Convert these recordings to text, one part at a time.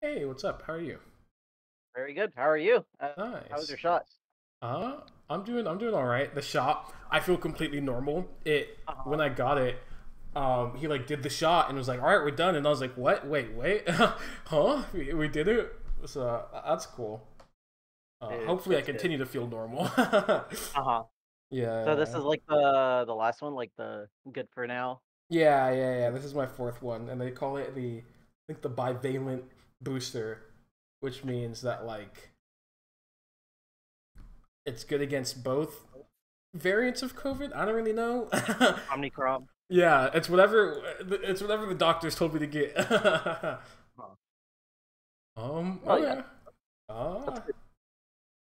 Hey, what's up? How are you? Very good. How are you? How was Nice. your shot? Uh, I'm doing all right. The shot, I feel completely normal. It Uh-huh. when I got it, he like did the shot and was like, "All right, we're done." And I was like, "What? Wait, huh? We did it." So that's cool. Hopefully, I It's good. continue to feel normal. Uh-huh. So this Yeah, is like the last one, like the good for now. yeah. This is my fourth one, and they call it I think the bivalent booster, which means that like it's good against both variants of COVID. I don't really know. Omnicrom. Yeah, it's whatever the doctors told me to get. Huh. Oh yeah, Okay. that's Uh good.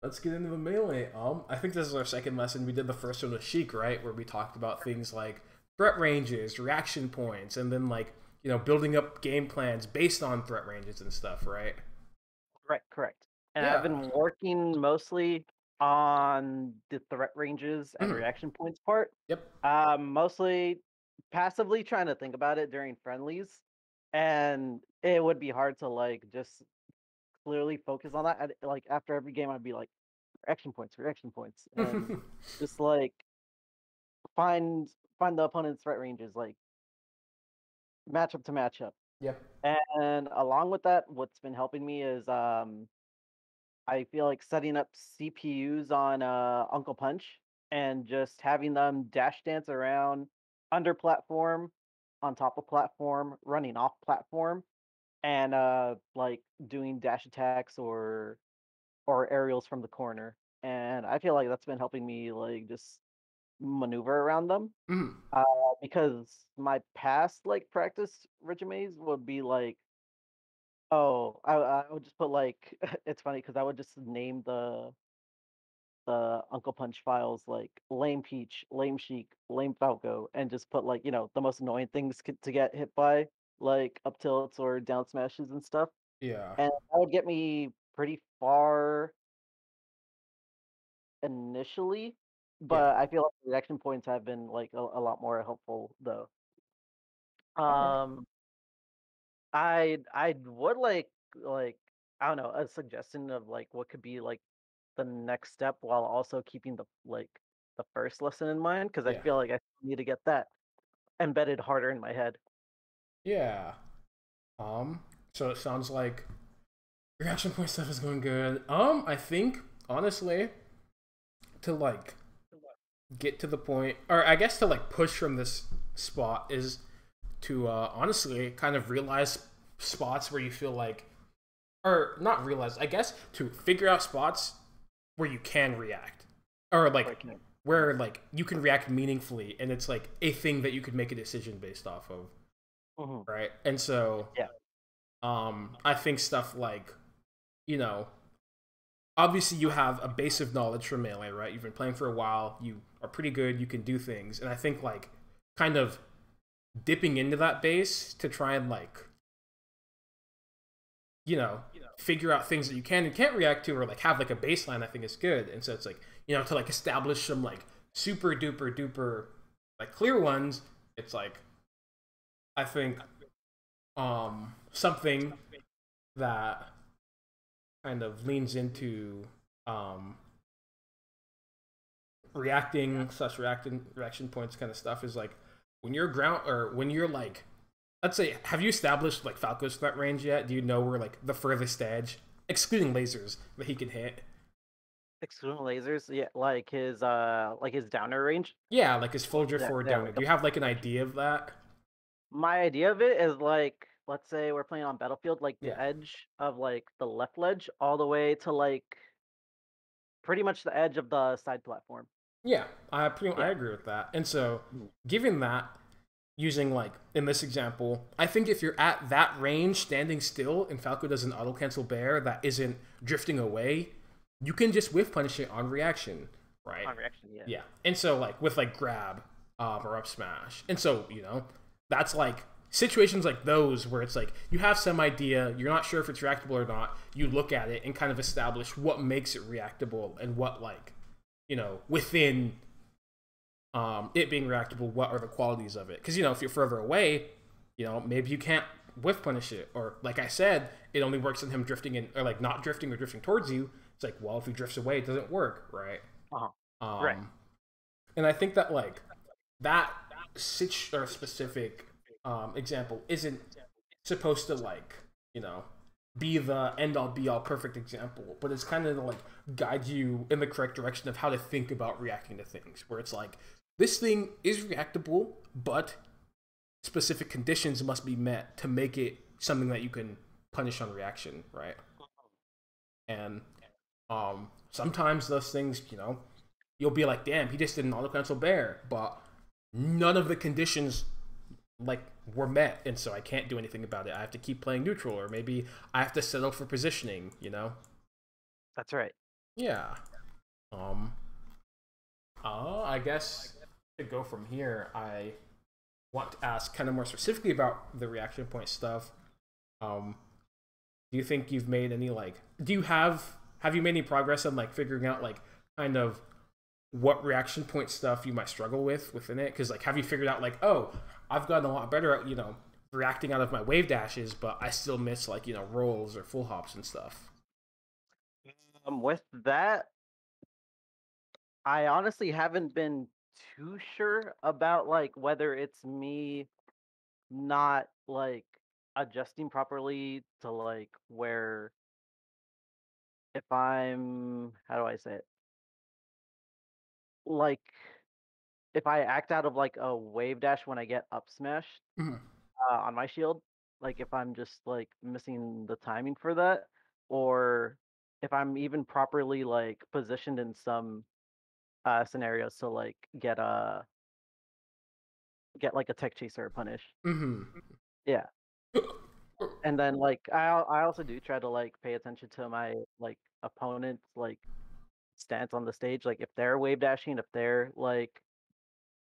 let's get into the melee. I think this is our second lesson. We did the first one with Sheik, right? Where we talked about things like threat ranges, reaction points, and then like, building up game plans based on threat ranges and stuff, right? Right, correct. And I've Yeah. been working mostly on the threat ranges and Mhm. reaction points part. Yep. Mostly passively trying to think about it during friendlies, and it would be hard to like just clearly focus on that. Like after every game, I'd be like reaction points, and just like find find the opponent's threat ranges, like matchup to matchup. Yep. And along with that, what's been helping me is I feel like setting up CPUs on Uncle Punch and just having them dash dance around under platform, on top of platform, running off platform, and like doing dash attacks or aerials from the corner. And I feel like that's been helping me like just maneuver around them. Mhm. Uh, because my past like practice resumes would be like, oh, I would just put like it's funny because I would just name the Uncle Punch files like lame Peach, lame Sheik, lame Falco, and just put like the most annoying things to get hit by, like up tilts or down smashes and stuff, Yeah. and that would get me pretty far initially. Yeah. But I feel like reaction points have been like a lot more helpful though. Okay. Um, I would like I don't know, a suggestion of like what could be like the next step while also keeping the first lesson in mind because I Yeah. feel like I need to get that embedded harder in my head. Yeah. Um. So it sounds like reaction point stuff is going good. I think honestly to like get to the point, or I guess to like push from this spot is to honestly kind of realize spots where you feel like, or not realize, I guess to figure out spots where you can react, or like Like, where like you can react meaningfully, and it's like a thing that you could make a decision based off of, mhm, right? And so, yeah, I think stuff like, you know, obviously you have a base of knowledge from melee, right? You've been playing for a while, you are pretty good, you can do things, and I think like kind of dipping into that base to try and like, you know, figure out things that you can and can't react to, or like have like a baseline, I think is good. And so it's like, to like establish some like super duper duper like clear ones, it's like, I think something that kind of leans into um reacting such reaction points kind of stuff is like when you're ground, or when you're like, let's say, have you established like Falco's threat range yet? Do you know where like the furthest edge, excluding lasers, that he can hit? excluding lasers, yeah, like his downer range. Yeah, like his full drift Yeah, forward yeah, downer. like Do a you have like an range. idea of that? My idea of it is like, let's say we're playing on Battlefield, like Yeah. the edge of like the left ledge all the way to like pretty much the edge of the side platform. Yeah, I Yeah. agree with that. And so, Mhm. given that, using like in this example, I think if you're at that range, standing still, and Falco does an auto cancel bear that isn't drifting away, you can just whiff punish it on reaction, right? On reaction, yeah. Yeah. And so like with like grab, or up smash, and so that's like situations like those where it's like you have some idea, you're not sure if it's reactable or not. You look at it and kind of establish what makes it reactable and what like, within it being reactable, what are the qualities of it? Because if you're further away, maybe you can't whiff punish it, or like I said, it only works on him drifting in, or like not drifting or drifting towards you. It's like, well, if he drifts away, it doesn't work, right? Uh-huh. Right. Um, and I think that like that or specific example isn't supposed to like be the end all be all perfect example, but it's kind of to like guide you in the correct direction of how to think about reacting to things. Where it's like this thing is reactable, but specific conditions must be met to make it something that you can punish on reaction, right? And sometimes those things, you'll be like, damn, he just did an auto cancel bear, but none of the conditions like were met, and so I can't do anything about it. I have to keep playing neutral, or maybe I have to settle for positioning, That's right. Yeah. Um I guess to go from here, I want to ask kind of more specifically about the reaction point stuff. Do you think you've made any like have you made any progress on like figuring out like kind of what reaction point stuff you might struggle with within it? Because like, have you figured out like, oh, I've gotten a lot better at reacting out of my wave dashes, but I still miss like rolls or full hops and stuff. With that, I honestly haven't been too sure about like whether it's me not like adjusting properly to like where if I'm how do I say it? Like if I act out of like a wave dash when I get up smashed Mhm. on my shield, like if I'm just like missing the timing for that, or if I'm even properly like positioned in some scenarios to like get like a tech chaser or punish. Mhm. Yeah. And then like I also do try to like pay attention to my like opponent's like stance on the stage. Like if they're wave dashing, if they're like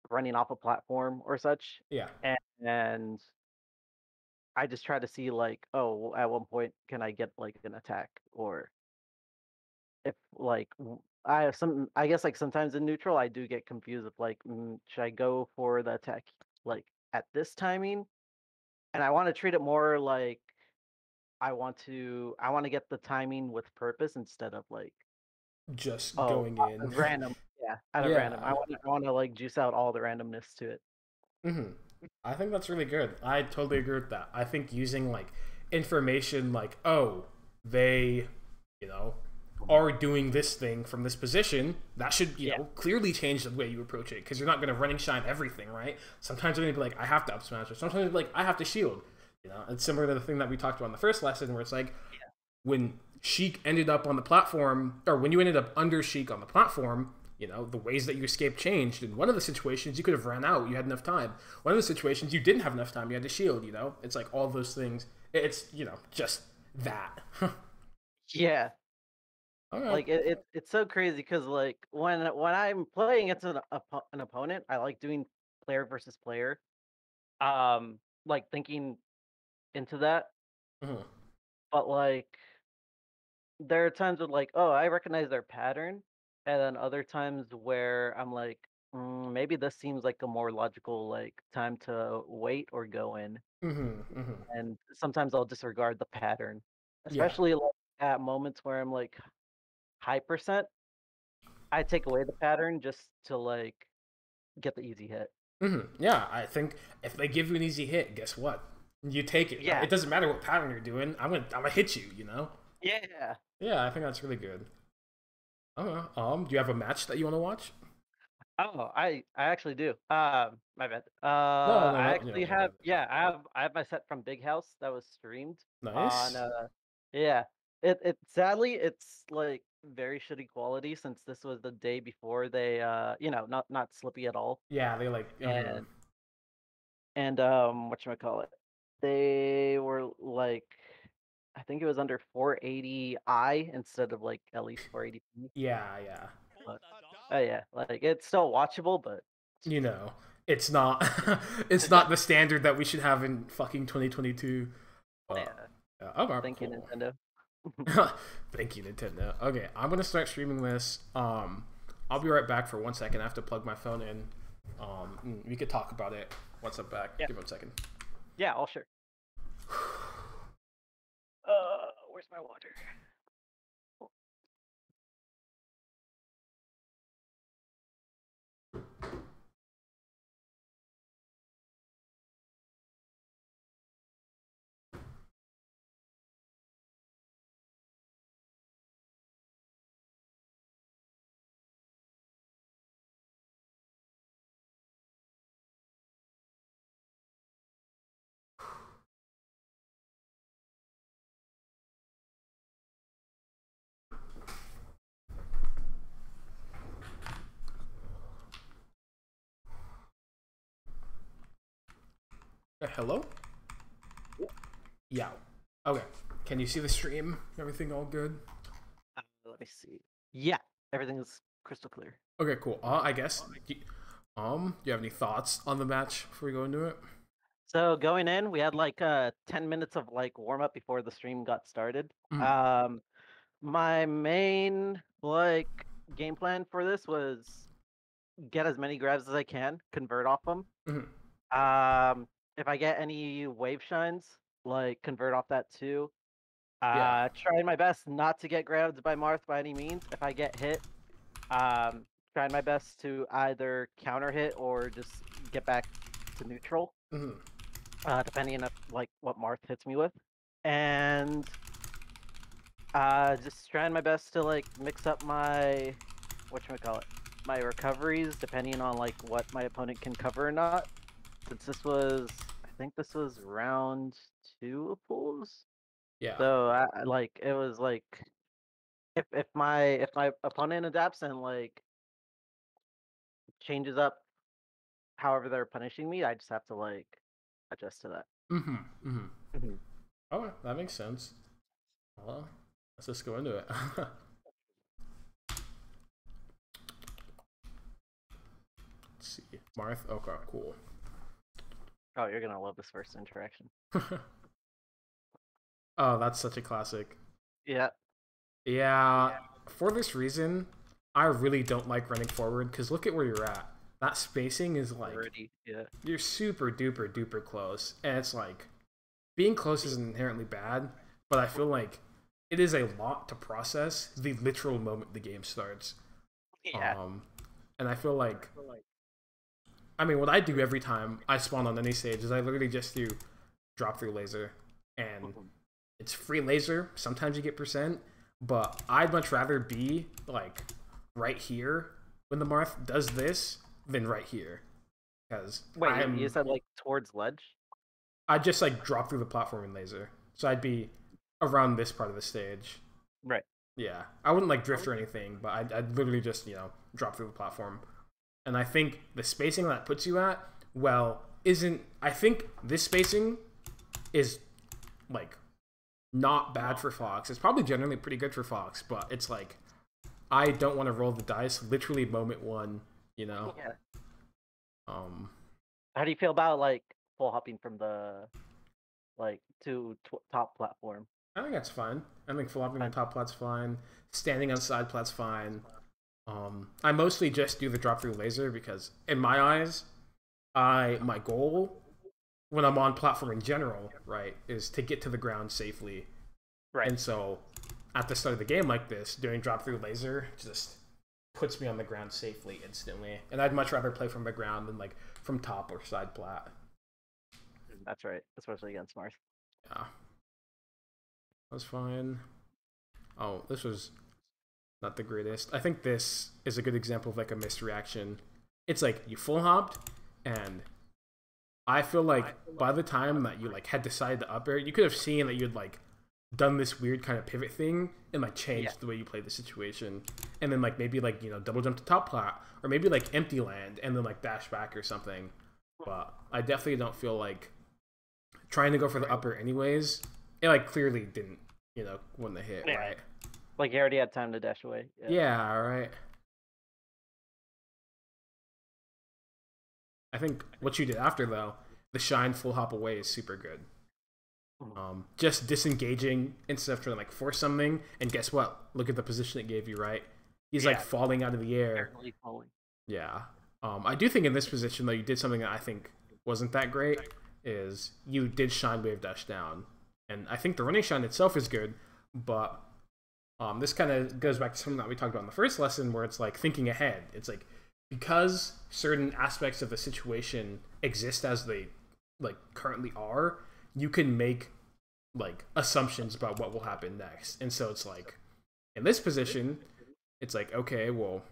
running off a platform or such, Yeah. and I just try to see like, oh, at one point can I get like an attack, or if like I have some, I guess like sometimes in neutral I do get confused with like, should I go for the attack like at this timing? And I want to treat it more like I want to get the timing with purpose instead of like, Just oh, going in. random. Yeah, out of random. Yeah. I want to like juice out all the randomness to it. I think that's really good. I totally agree with that. I think using like information like, oh, they, you know, are doing this thing from this position, that should, Yeah, clearly change the way you approach it, because you're not going to running shine everything, right? Sometimes you're going to be like, I have to up smash, or sometimes you're like, I have to shield. It's similar to the thing that we talked about in the first lesson, where it's like, when Sheik ended up on the platform, or when you ended up under Sheik on the platform, the ways that you escaped changed. In one of the situations, you could have ran out. You had enough time. One of the situations, you didn't have enough time. You had to shield, It's like all those things. It's, just that. yeah. All right. Like it's so crazy because like when I'm playing against an opponent, I like doing player versus player. Like thinking into that, Mhm. but like there are times with like, oh, I recognize their pattern, and then other times where I'm like, maybe this seems like a more logical like time to wait or go in, Mhm. Mhm. and sometimes I'll disregard the pattern, Yeah. especially like at moments where I'm like high percent. I take away the pattern just to like get the easy hit. Yeah. I think if they give you an easy hit, guess what? You take it, right? Yeah, It doesn't matter what pattern you're doing. I'm gonna hit you. yeah. Yeah. I think that's really good. Do you have a match that you want to watch? Oh, I actually do. My bad. No. No. I No. actually You're have, good. yeah, I have my set from Big House that was streamed on Nice. yeah. It sadly it's like very shitty quality since this was the day before they not Slippy at all. Yeah. They like. And whatchamacallit, they were like I think it was under 480i instead of like at least 480p. Yeah. Yeah. But oh yeah, like it's still watchable, but you know, it's not it's not the standard that we should have in fucking 2022. Uh, yeah. yeah, okay, Thank you, cool. Nintendo. Thank you, Nintendo. Okay, I'm gonna start streaming this. I'll be right back for 1 second. I have to plug my phone in. We could talk about it once I'm back. Yeah, Give me 1 second. yeah, all sure. Where's my water? Hello? Yeah. Okay. Can you see the stream? Everything all good? Let me see. Yeah, everything is crystal clear. Okay, cool. I guess. Do you have any thoughts on the match before we go into it? So going in, we had like 10 minutes of like warm up before the stream got started. Mm. My main like game plan for this was get as many grabs as I can, convert off them. Mm-hmm. If I get any wave shines, like convert off that too. Yeah. Trying my best not to get grabbed by Marth by any means. If I get hit, trying my best to either counter hit or just get back to neutral. Mm-hmm. Depending on like what Marth hits me with, and just trying my best to like mix up my my recoveries depending on like what my opponent can cover or not. Since this was, I think this was round 2 of pools, Yeah. so like it was like if my opponent adapts and like changes up however they're punishing me, I just have to like adjust to that. Mm-hmm. Mm-hmm. Mhm. Okay, that makes sense. Well, let's just go into it. Let's see. Marth. Okay, cool. Oh, you're gonna love this first interaction. Oh, that's such a classic. Yeah. Yeah, for this reason, I really don't like running forward because look at where you're at. That spacing is like Already, yeah. you're super duper duper close, and it's like being close isn't inherently bad, but I feel like it is a lot to process the literal moment the game starts. Yeah. And I feel like, I mean, what I do every time I spawn on any stage is I literally just do drop through laser, and it's free laser. Sometimes you get percent, but I'd much rather be like right here when the Marth does this than right here, because Wait, you said like towards ledge? I'd just like drop through the platform in laser, so I'd be around this part of the stage. Right. Yeah, I wouldn't like drift or anything, but I'd literally just drop through the platform. And I think the spacing that puts you at, well, isn't. I think this spacing is like not bad for Fox. It's probably generally pretty good for Fox, but it's like I don't want to roll the dice literally moment one, you know. Yeah. Um, How do you feel about like full hopping from the like to top platform? I think that's fine. I think flopping on top plat's fine. Standing on side plat's fine. I mostly just do the drop through laser because in my eyes, my goal when I'm on platform in general, right, is to get to the ground safely. Right. And so at the start of the game like this, doing drop through laser just puts me on the ground safely instantly. And I'd much rather play from the ground than like from top or side plat. That's right, especially against Marth. Yeah. That's fine. Oh, this was not the greatest. I think this is a good example of like a missed reaction. It's like you full hopped, and I feel like by the time that you like had decided to up air, you could have seen that you'd like done this weird kind of pivot thing and like changed the way you play the situation, and then like maybe like double jump to top plat or maybe like empty land and then like dash back or something. But I definitely don't feel like trying to go for the upper anyways. It like clearly didn't wouldn't have hit right. Like you already had time to dash away. Yeah, right. I think what you did after though, the shine full hop away is super good. Just disengaging instead of trying to like force something, and guess what? Look at the position it gave you, right? He's like falling out of the air. Falling. Yeah. I do think in this position though, you did something that I think wasn't that great. Is you did shine wave dash down, and I think the running shine itself is good, but this kind of goes back to something that we talked about in the first lesson, where it's like thinking ahead. It's like because certain aspects of the situation exist as they like currently are, you can make like assumptions about what will happen next. And so it's like in this position, it's like, okay, well,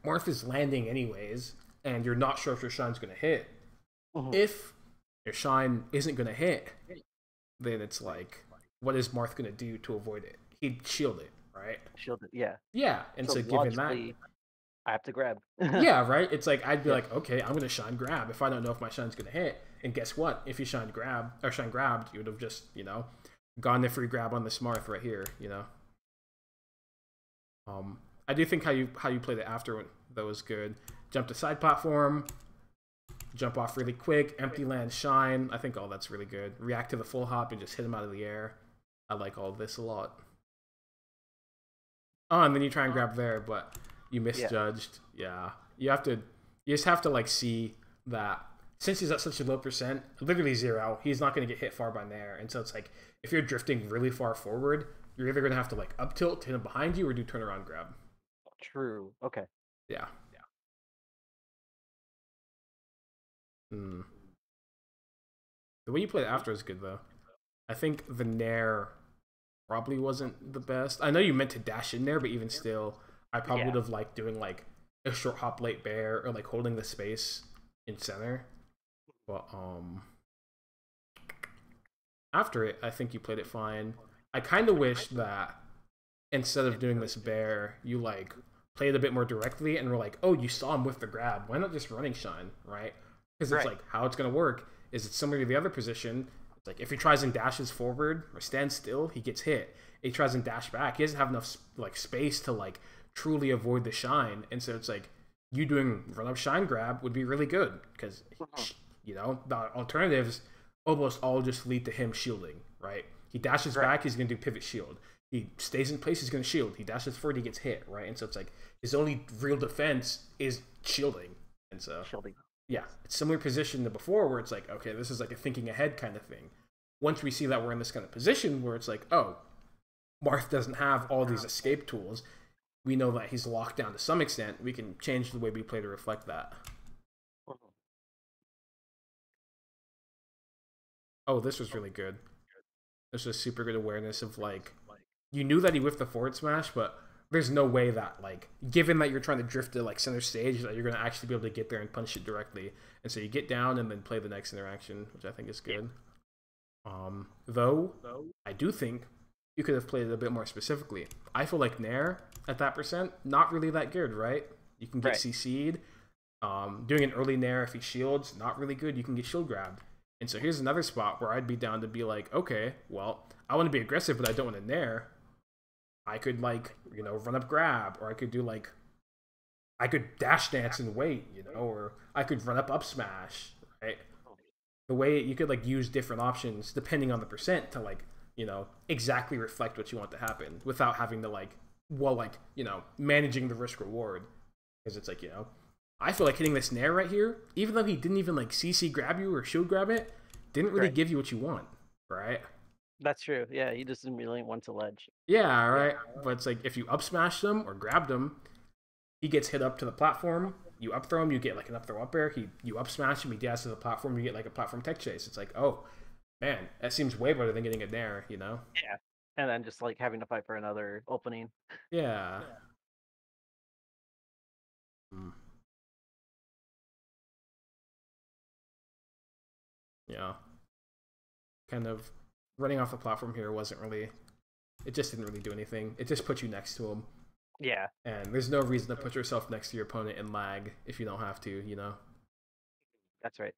Marth is landing anyways, and you're not sure if your shine's going to hit. If your shine isn't going to hit, then it's like, what is Marth going to do to avoid it? He'd shield it, right? Shield it, yeah. Yeah, and so given that, I have to grab. yeah, right. It's like I'd be like, okay, I'm gonna shine grab if I don't know if my shine's gonna hit. And guess what? If you shine grab or shine grabbed, you would have just gone the free grab on the Marth right here. I do think how you played it after that was good. Jump to side platform, jump off really quick, empty land shine. I think all that's really good. React to the full hop and just hit him out of the air. I like all of this a lot. Oh, and then you try and grab there, but you misjudged. Yeah. You just have to like see that since he's at such a low percent, literally 0, he's not going to get hit far by Nair. And so it's like, if you're drifting really far forward, you're either going to have to like up tilt to hit him behind you or do turnaround grab. True. Okay. Yeah. The way you played after is good though. I think the Nair probably wasn't the best. I know you meant to dash in there, but even still, I probably would have liked doing like a short hop late bear or like holding the space in center. But after it, I think you played it fine. I kind of wish that instead of doing this bear, you like played a bit more directly and were like, oh, you saw him with the grab. Why not just running shine, right? Because it's like how it's gonna work is it's similar to the other position. It's like if he tries and dashes forward or stands still, he gets hit. If he tries and dash back, he doesn't have enough like space to like truly avoid the shine. And so it's like you doing run up shine grab would be really good because the alternatives almost all just lead to him shielding, right? He dashes back, he's gonna do pivot shield. He stays in place, he's gonna shield. He dashes forward, he gets hit, right? And so it's like his only real defense is shielding. And so yeah, it's similar position to before where it's like, okay, this is like a thinking ahead kind of thing. Once we see that we're in this kind of position where it's like, oh, Marth doesn't have all these escape tools, we know that he's locked down to some extent, we can change the way we play to reflect that. Oh, this was really good. This was super good awareness of like, you knew that he whiffed the forward smash, but there's no way that like, given that you're trying to drift to like center stage, that you're going to actually be able to get there and punish it directly. And so you get down and then play the next interaction, which I think is good. Though I do think you could have played it a bit more specifically. I feel like Nair at that percent, not really that good, right? You can get CC'd. Doing an early Nair if he shields, not really good. You can get shield grabbed. And so here's another spot where I'd be down to be like, okay, well, I want to be aggressive, but I don't want to Nair. I could like, run up grab, or I could do like, I could dash dance and wait, or I could run up smash, right? The way you could like use different options depending on the percent to like, exactly reflect what you want to happen without having to like, managing the risk reward. Because it's like, I feel like hitting this Nair right here, even though he didn't even like CC grab you or shield grab it, didn't really give you what you want, right? That's true. Yeah, he just didn't really want to ledge. Yeah, right. But it's like if you up smash them or grabbed him, he gets hit up to the platform. You up throw him, you get like an up throw up air. You up smash him, he dashes to the platform, you get like a platform tech chase. It's like, oh man, that seems way better than getting a Nair, Yeah. And then just like having to fight for another opening. Yeah. Yeah. Kind of running off the platform here wasn't really, it just didn't really do anything. It just put you next to him. Yeah. And there's no reason to put yourself next to your opponent and lag if you don't have to, That's right.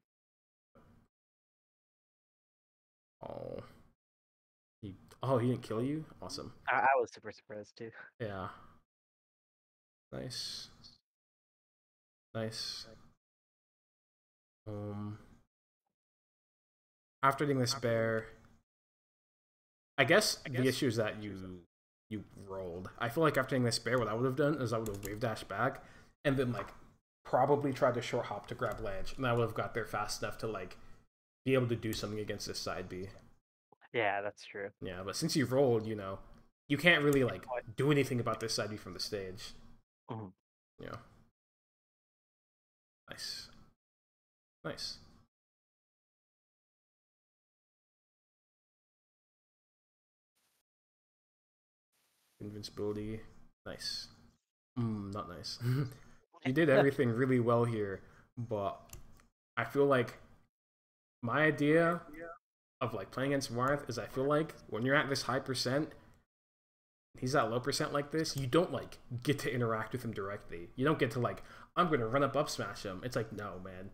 Oh. He didn't kill you? Awesome. I was super surprised too. Yeah. Nice. Nice. After doing this bear, I guess the issue is that you rolled. I feel like after doing this bear, what I would have done is I would have wave dashed back and then like probably tried to short hop to grab ledge, and I would have got there fast enough to like be able to do something against this side B. Yeah, that's true. Yeah, but since you've rolled, you can't really like What? do anything about this side view from the stage. Mhm. Yeah. Nice. Nice. Invincibility. Nice. Not nice. You did everything really well here, but I feel like my idea of like playing against Marth is I feel like when you're at this high percent, he's at low percent like this, you don't like get to interact with him directly. You don't get to like, I'm gonna run up smash him. It's like, no, man.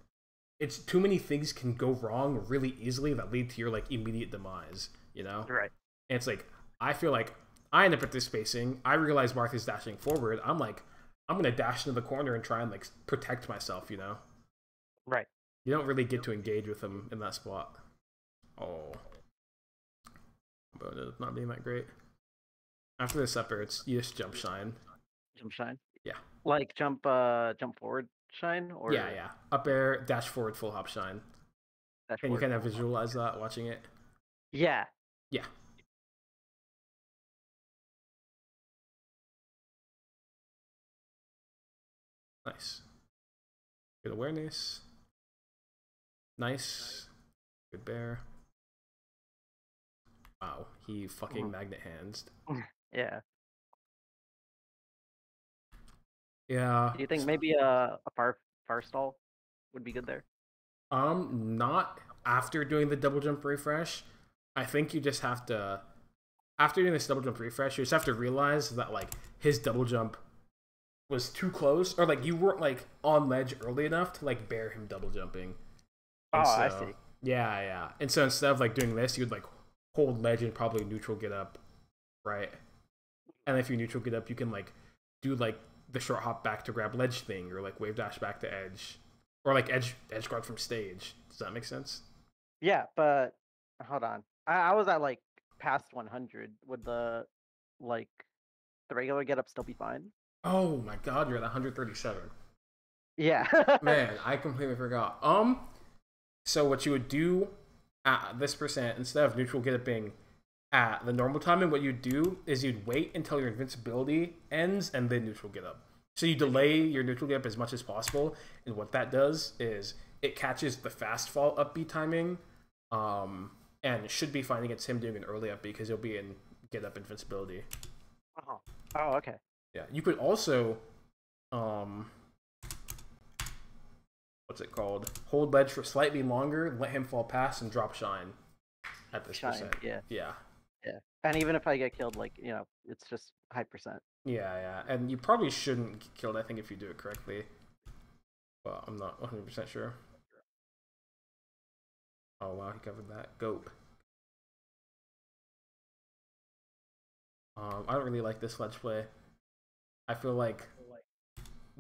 It's too many things can go wrong really easily that lead to your like immediate demise, you know? Right. And it's like, I feel like I end up at this spacing, I realize Marth is dashing forward, I'm like, I'm gonna dash into the corner and try and like protect myself, you know? Right. You don't really get to engage with him in that spot. Oh. But it's not being that great. After this upper, it's you just jump shine. Jump shine. Yeah. Like jump forward shine Yeah, or yeah. Up air, dash forward, full hop shine. dash Can you forward kind of full hop. visualize that watching it? Yeah. Yeah. Nice. Good awareness. Nice. Good bear. Wow, he fucking Mhm. magnet hands. Yeah. Yeah. Do you think maybe a far stall would be good there? Not after doing the double jump refresh. I think you just have to after doing this double jump refresh, you just have to realize that like his double jump was too close, or like you weren't like on ledge early enough to like bear him double jumping. Oh, And I so see. yeah, yeah. And so instead of like doing this, you would like hold ledge and probably neutral get up, right? And if you neutral get up, you can like do like the short hop back to grab ledge thing, or like wave dash back to edge, or like edge guard from stage. Does that make sense? Yeah, but hold on. I was at like past 100. Would like the regular get up still be fine? Oh my god, you're at 137. Yeah. Man, I completely forgot. So what you would do at this percent instead of neutral get up being at the normal timing, what you'd do is you'd wait until your invincibility ends and then neutral get up. So you delay your neutral get up as much as possible, and what that does is it catches the fast fall up B timing, and should be fine against him doing an early up B because he'll be in get up invincibility. Oh. Oh, okay. Yeah, you could also, um, what's it called? Hold ledge for slightly longer, let him fall past, and drop shine at this Shine. percent. Yeah. Yeah. Yeah. And even if I get killed, like, it's just high percent. Yeah, yeah. And you probably shouldn't get killed, I think, if you do it correctly. But I'm not 100% sure. Oh, wow, he covered that. Goat. I don't really like this ledge play. I feel like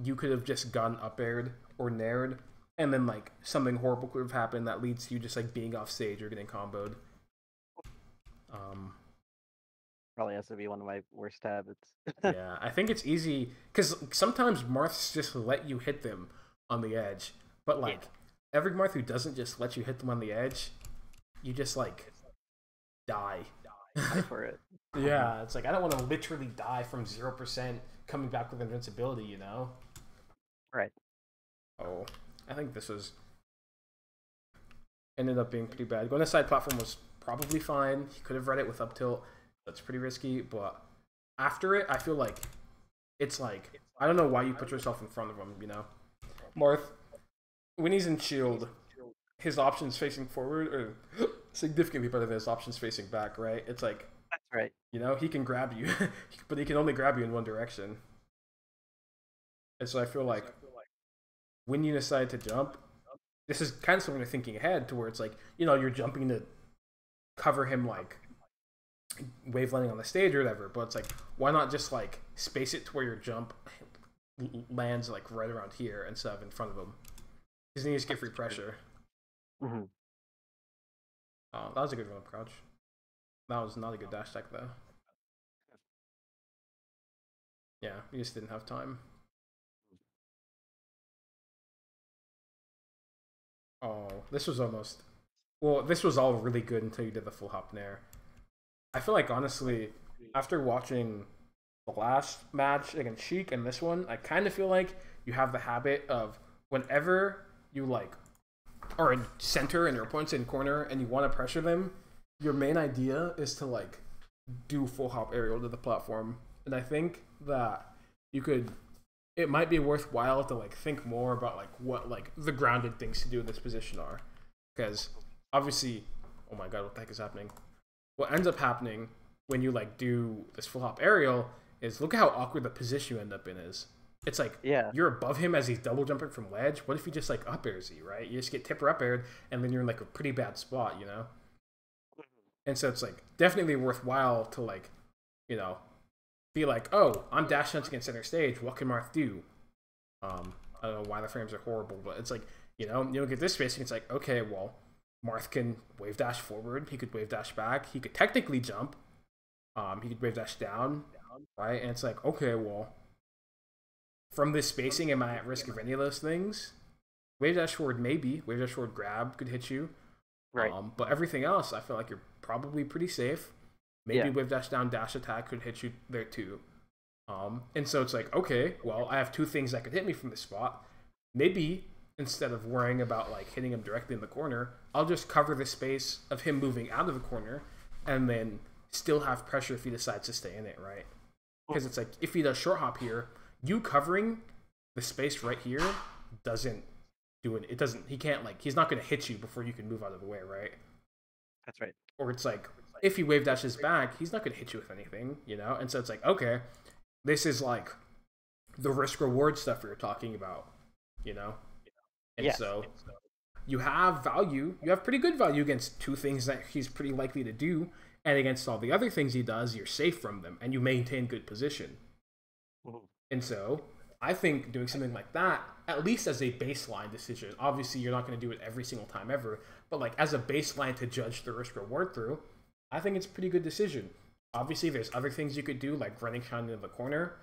you could have just gotten up aired or nared, and then, like, something horrible could have happened that leads to you just, like, being off stage or getting comboed. Um, Probably has to be one of my worst habits. Yeah, I think it's easy because sometimes Marths just let you hit them on the edge, but Yeah. like every Marth who doesn't just let you hit them on the edge, you just like die. Die for it. Yeah, it's like I don't want to literally die from 0% coming back with invincibility, you know? Right. Oh, I think this was ended up being pretty bad. Going to side platform was probably fine. He could have read it with up tilt. That's pretty risky, but after it, I feel like it's like I don't know why you put yourself in front of him, you know? Marth, when he's in shield, his options facing forward are significantly better than his options facing back, right? It's like, That's right. he can grab you, but he can only grab you in one direction. And so I feel like when you decide to jump, this is kind of something to thinking ahead to where it's like, you're jumping to cover him like wave landing on the stage or whatever, but it's like, why not just like space it to where your jump lands like right around here instead of in front of him? Because then you just get free pressure. Mm-hmm. Oh, that was a good run up crouch. That was not a good dash tech though. Yeah, we just didn't have time. Oh, this was almost. Well, this was all really good until you did the full hop nair. I feel like honestly, after watching the last match against Sheik and this one, I kind of feel like you have the habit of whenever you like are in center and your opponent's in corner and you want to pressure them, your main idea is to like do full hop aerial to the platform. And I think that you could it might be worthwhile to like think more about like what like the grounded things to do in this position are. Because obviously, oh my god, what the heck is happening? What ends up happening when you like do this full hop aerial is look at how awkward the position you end up in is. It's like Yeah. you're above him as he's double jumping from ledge. What if you just like up airs you, right? You just get tipper up aired and then you're in like a pretty bad spot, you know? And so it's like definitely worthwhile to like, you know, be like, oh, I'm dash hunting in center stage. What can Marth do? I don't know why the frames are horrible, but it's like, you know, you look at this spacing, it's like, okay, well, Marth can wave dash forward. He could wave dash back. He could technically jump. He could wave dash down, right? And it's like, okay, well, from this spacing, am I at risk of any of those things? Wave dash forward, maybe. Wave dash forward grab could hit you. Right. But everything else, I feel like you're probably pretty safe. Maybe wave dash down, dash attack could hit you there too. And so it's like, okay, well, I have two things that could hit me from this spot. Maybe instead of worrying about like hitting him directly in the corner, I'll just cover the space of him moving out of the corner and then still have pressure if he decides to stay in it, right? Because it's like, if he does short hop here, you covering the space right here doesn't do it. It doesn't, he can't like, he's not going to hit you before you can move out of the way, right? That's right. Or it's like, if he wave dashes back, he's not going to hit you with anything, you know? And so it's like, okay, this is like the risk reward stuff we were talking about, you know? And so you have value, you have pretty good value against two things that he's pretty likely to do, and against all the other things he does, you're safe from them, and you maintain good position. And so I think doing something like that, at least as a baseline decision, obviously you're not going to do it every single time ever, but like as a baseline to judge the risk reward through, I think it's a pretty good decision. Obviously, there's other things you could do, like running shine into the corner.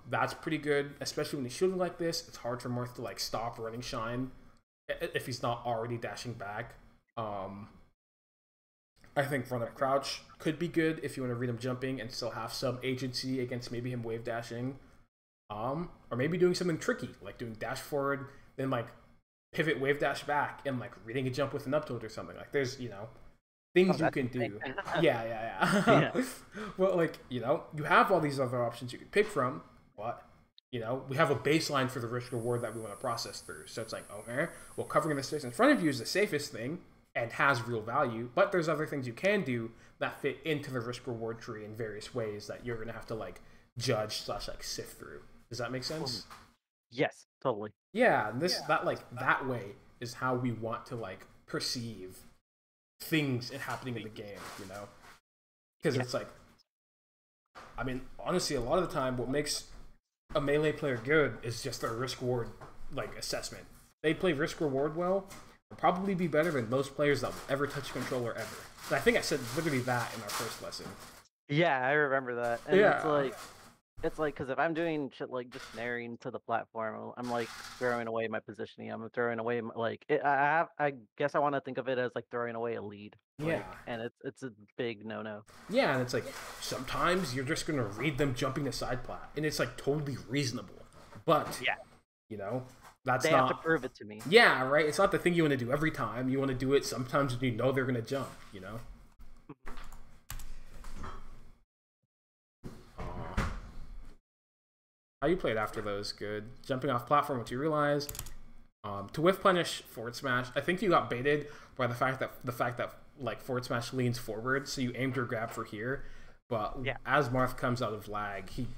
That's pretty good, especially when he's shooting like this. It's hard for Marth to like stop running shine if he's not already dashing back. I think run up crouch could be good if you want to read him jumping and still have some agency against maybe him wave dashing. Or maybe doing something tricky, like doing dash forward, then like pivot wave dash back and like reading a jump with an up tilt or something. Like there's, you know, things you can do. Yeah. Well, like, you know, you have all these other options you can pick from, but, you know, we have a baseline for the risk reward that we want to process through. So it's like, okay, well, covering the space in front of you is the safest thing and has real value, but there's other things you can do that fit into the risk reward tree in various ways that you're going to have to, like, judge / like sift through. Does that make sense? Yes, totally. Yeah, and that way is how we want to, like, perceive things happening in the game, you know? Because it's like, I mean, honestly, a lot of the time, what makes a melee player good is just their risk reward like assessment. They play risk reward well, will probably be better than most players that will ever touch a controller ever. And I think I said literally that in our first lesson. Yeah, I remember that. And it's like, because if I'm doing shit like just snaring to the platform, I'm like throwing away my positioning. I'm throwing away I guess I want to think of it as like throwing away a lead. Yeah, and it's a big no. Yeah, and it's like sometimes you're just gonna read them jumping the side plat, and it's like totally reasonable. But you know, they have to prove it to me. Yeah, right. It's not the thing you want to do every time. You want to do it sometimes when you know they're gonna jump. You know. How you played after those? Good. Jumping off platform, what you realize. To whiff punish forward smash, I think you got baited by the fact that like forward smash leans forward, so you aimed your grab for here. But as Marth comes out of lag, he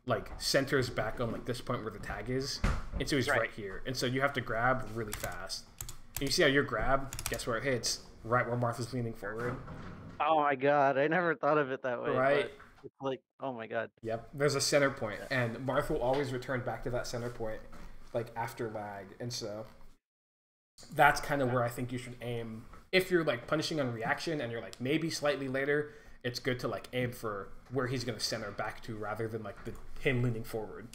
like centers back on like this point where the tag is, and so he's right here, and so you have to grab really fast. And you see how your grab, guess where it hits? Right where Marth is leaning forward. Oh my god, I never thought of it that way. Right. It's like, oh my god. Yep, there's a center point, and Marth will always return back to that center point, like after lag, and so that's kind of where I think you should aim. If you're like punishing on reaction and you're like maybe slightly later, it's good to like aim for where he's gonna center back to rather than like him leaning forward.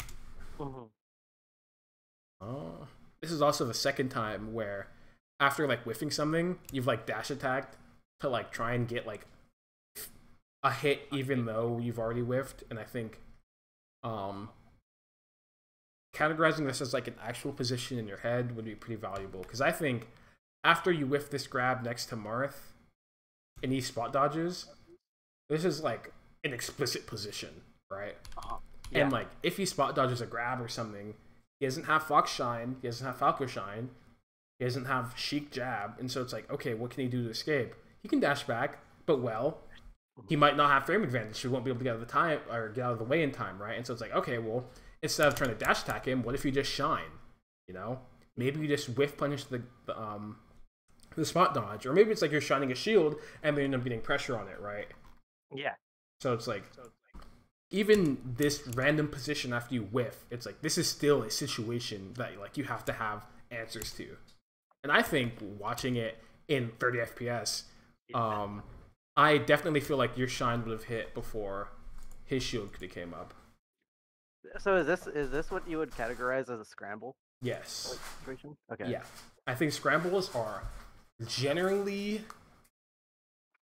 This is also the second time where after like whiffing something, you've like dash attacked to like try and get like a hit even though you've already whiffed, and I think um, categorizing this as like an actual position in your head would be pretty valuable because I think after you whiff this grab next to Marth and he spot dodges, this is like an explicit position, right? Yeah. And like if he spot dodges a grab or something, he doesn't have Fox Shine, he doesn't have Falco Shine, he doesn't have Sheik Jab, and so it's like, okay, what can he do to escape? He can dash back, but well, he might not have frame advantage. He won't be able to get out of the time or get out of the way in time, right? And so it's like, okay, well, instead of trying to dash attack him, what if you just shine? You know, maybe you just whiff punish the spot dodge, or maybe it's like you're shining a shield and they end up getting pressure on it, right? Yeah. So it's like even this random position after you whiff, it's like this is still a situation that like you have to have answers to. And I think watching it in 30 FPS, I definitely feel like your shine would have hit before his shield could have came up. So is this what you would categorize as a scramble Yes. situation? Okay. Yeah. I think scrambles are generally,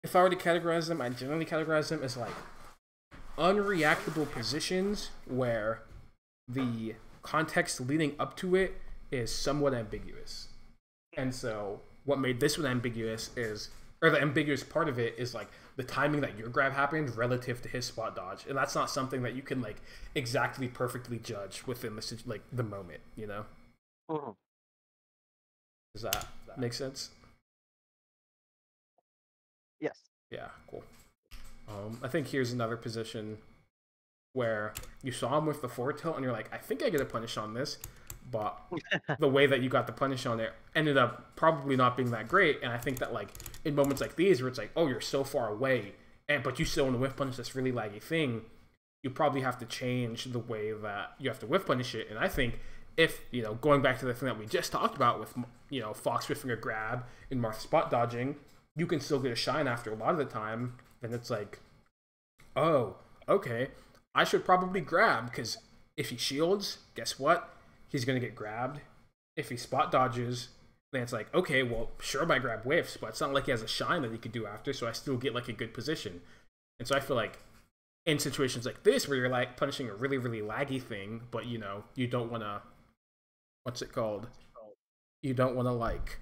if I were to categorize them, I generally categorize them as like unreactable positions where the context leading up to it is somewhat ambiguous. And so what made this one ambiguous is, or the ambiguous part of it is like the timing that your grab happened relative to his spot dodge, and that's not something that you can like exactly perfectly judge within the moment, you know. Mhm. Does that make sense? Yes. Yeah, cool. I think here's another position where you saw him with the forward tilt and you're like, I think I get a punish on this, but the way that you got the punish on it ended up probably not being that great. And I think that like in moments like these where it's like, oh, you're so far away, but you still want to whiff punish this really laggy thing, you probably have to change the way that you have to whiff punish it. And I think if, you know, going back to the thing that we just talked about with, you know, Fox whiffing a grab and Marth spot dodging, you can still get a shine after a lot of the time. Then it's like, oh, okay, I should probably grab because if he shields, guess what? He's going to get grabbed. If he spot dodges, then it's like, okay, well, sure, my grab whiffs, but it's not like he has a shine that he could do after, so I still get like a good position. And so I feel like in situations like this where you're like punishing a really, really laggy thing, but you know, you don't want to, what's it called? You don't want to like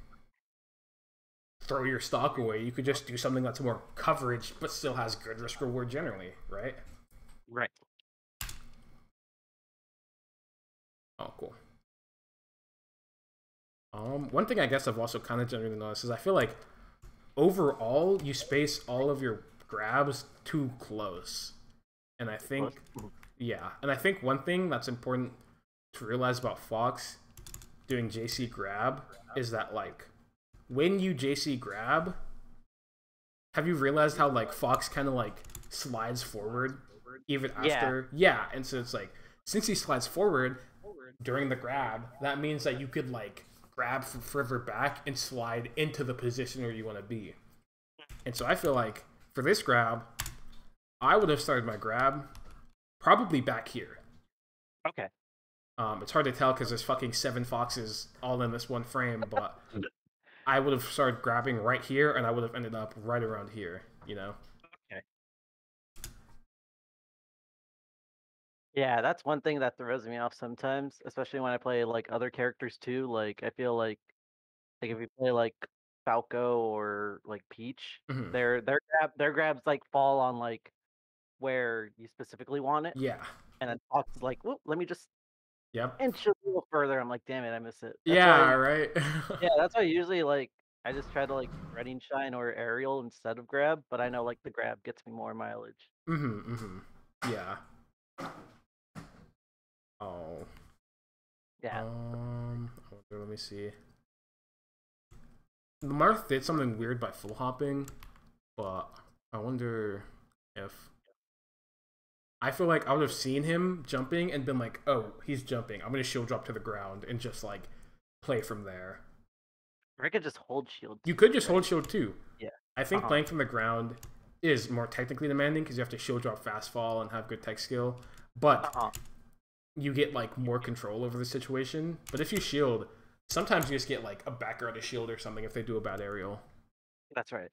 throw your stock away. You could just do something that's more coverage, but still has good risk reward generally, right? Right. Oh, cool. One thing I guess I've also kind of generally noticed is I feel like overall you space all of your grabs too close, and I think, yeah, and I think one thing that's important to realize about Fox doing JC grab is that like when you JC grab, have you realized how like Fox kind of like slides forward even after? Yeah, and so it's like since he slides forward during the grab, that means that you could like grab from further back and slide into the position where you want to be. And so I feel like for this grab, I would have started my grab probably back here. Okay. It's hard to tell because there's fucking 7 foxes all in this one frame, but I would have started grabbing right here, and I would have ended up right around here, you know? Okay. Yeah, that's one thing that throws me off sometimes, especially when I play like other characters too. Like I feel like if you play like Falco or like Peach, Mm-hmm. their grabs like fall on like where you specifically want it, Yeah. and then Fox is like, whoop, let me just Yep. inch a little further. I'm like, damn it, I miss it. That's Yeah, why, right? yeah, that's why usually like I just try to like running shine or aerial instead of grab, but I know like the grab gets me more mileage. Mm-hmm, mm-hmm. Yeah. Oh. Yeah. Let me see. Marth did something weird by full hopping, but I wonder if I feel like I would have seen him jumping and been like, "Oh, he's jumping. I'm gonna shield drop to the ground and just like play from there." Or I could just hold shield You too, could just right? hold shield too. Yeah. I think playing from the ground is more technically demanding because you have to shield drop fast fall and have good tech skill, but you get like more control over the situation. But if you shield, sometimes you just get like a backer out of shield or something if they do a bad aerial. That's right.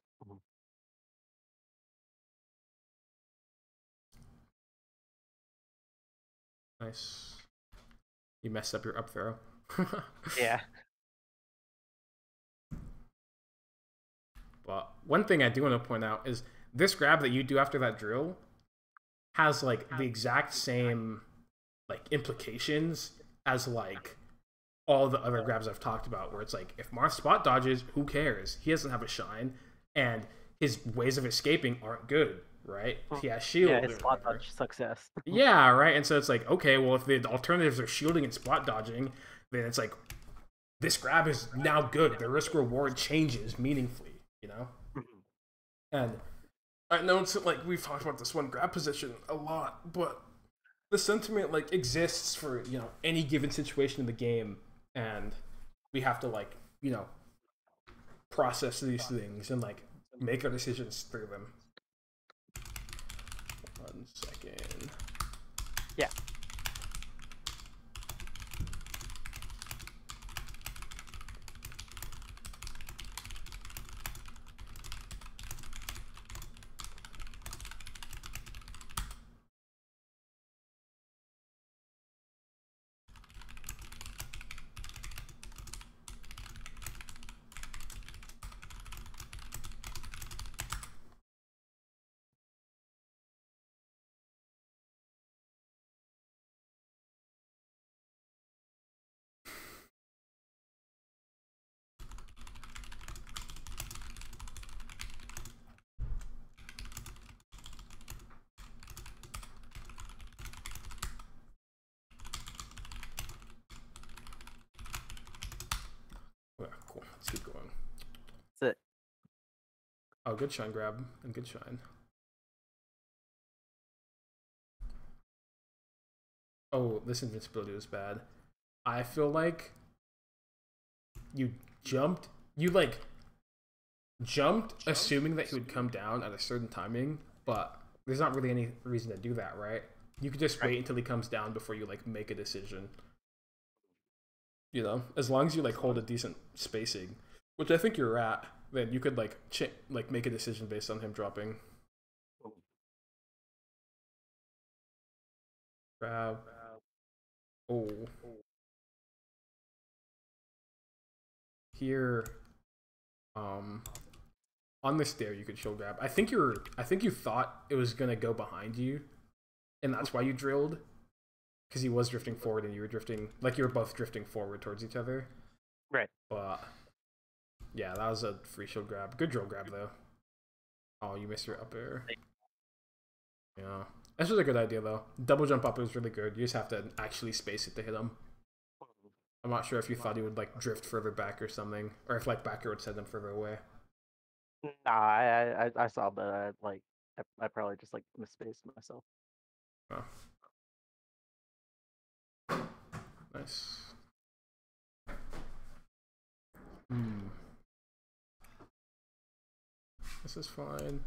Nice. You messed up your up throw. Yeah. But one thing I do want to point out is this grab that you do after that drill has like the exact same like implications as like all the other grabs I've talked about, where it's like if Marth spot dodges, who cares? He doesn't have a shine, and his ways of escaping aren't good, right? He has Yeah, shield his or spot whatever. dodge success. Yeah, right. And so it's like, okay, well, if the alternatives are shielding and spot dodging, then it's like this grab is now good. The risk reward changes meaningfully, you know. And I know it's like we've talked about this one grab position a lot, but the sentiment like exists for any given situation in the game, and we have to like process these things and like make our decisions through them. 1 second. Yeah. Yeah, cool. Let's keep going. That's it. Oh, good shine grab and good shine. Oh, this invincibility was bad. I feel like you jumped. You like jumped assuming that he would come down at a certain timing, but there's not really any reason to do that, right? You could just wait until he comes down before you like make a decision. As long as you like hold a decent spacing, which I think you're at, then you could like make a decision based on him dropping. Grab. Oh. Here, on this stair you could shield grab. I think you thought it was gonna go behind you, and that's why you drilled, because he was drifting forward and you were drifting, like you were both drifting forward towards each other. Right. But yeah, that was a free shield grab. Good drill grab though. Oh, you missed your up air. Yeah, this was a good idea though. Double jump up is really good. You just have to actually space it to hit him. I'm not sure if you thought he would like drift further back or something, or if like backer would send him further away. Nah, I saw, but I probably just like misspaced myself. Oh. Nice. This is fine.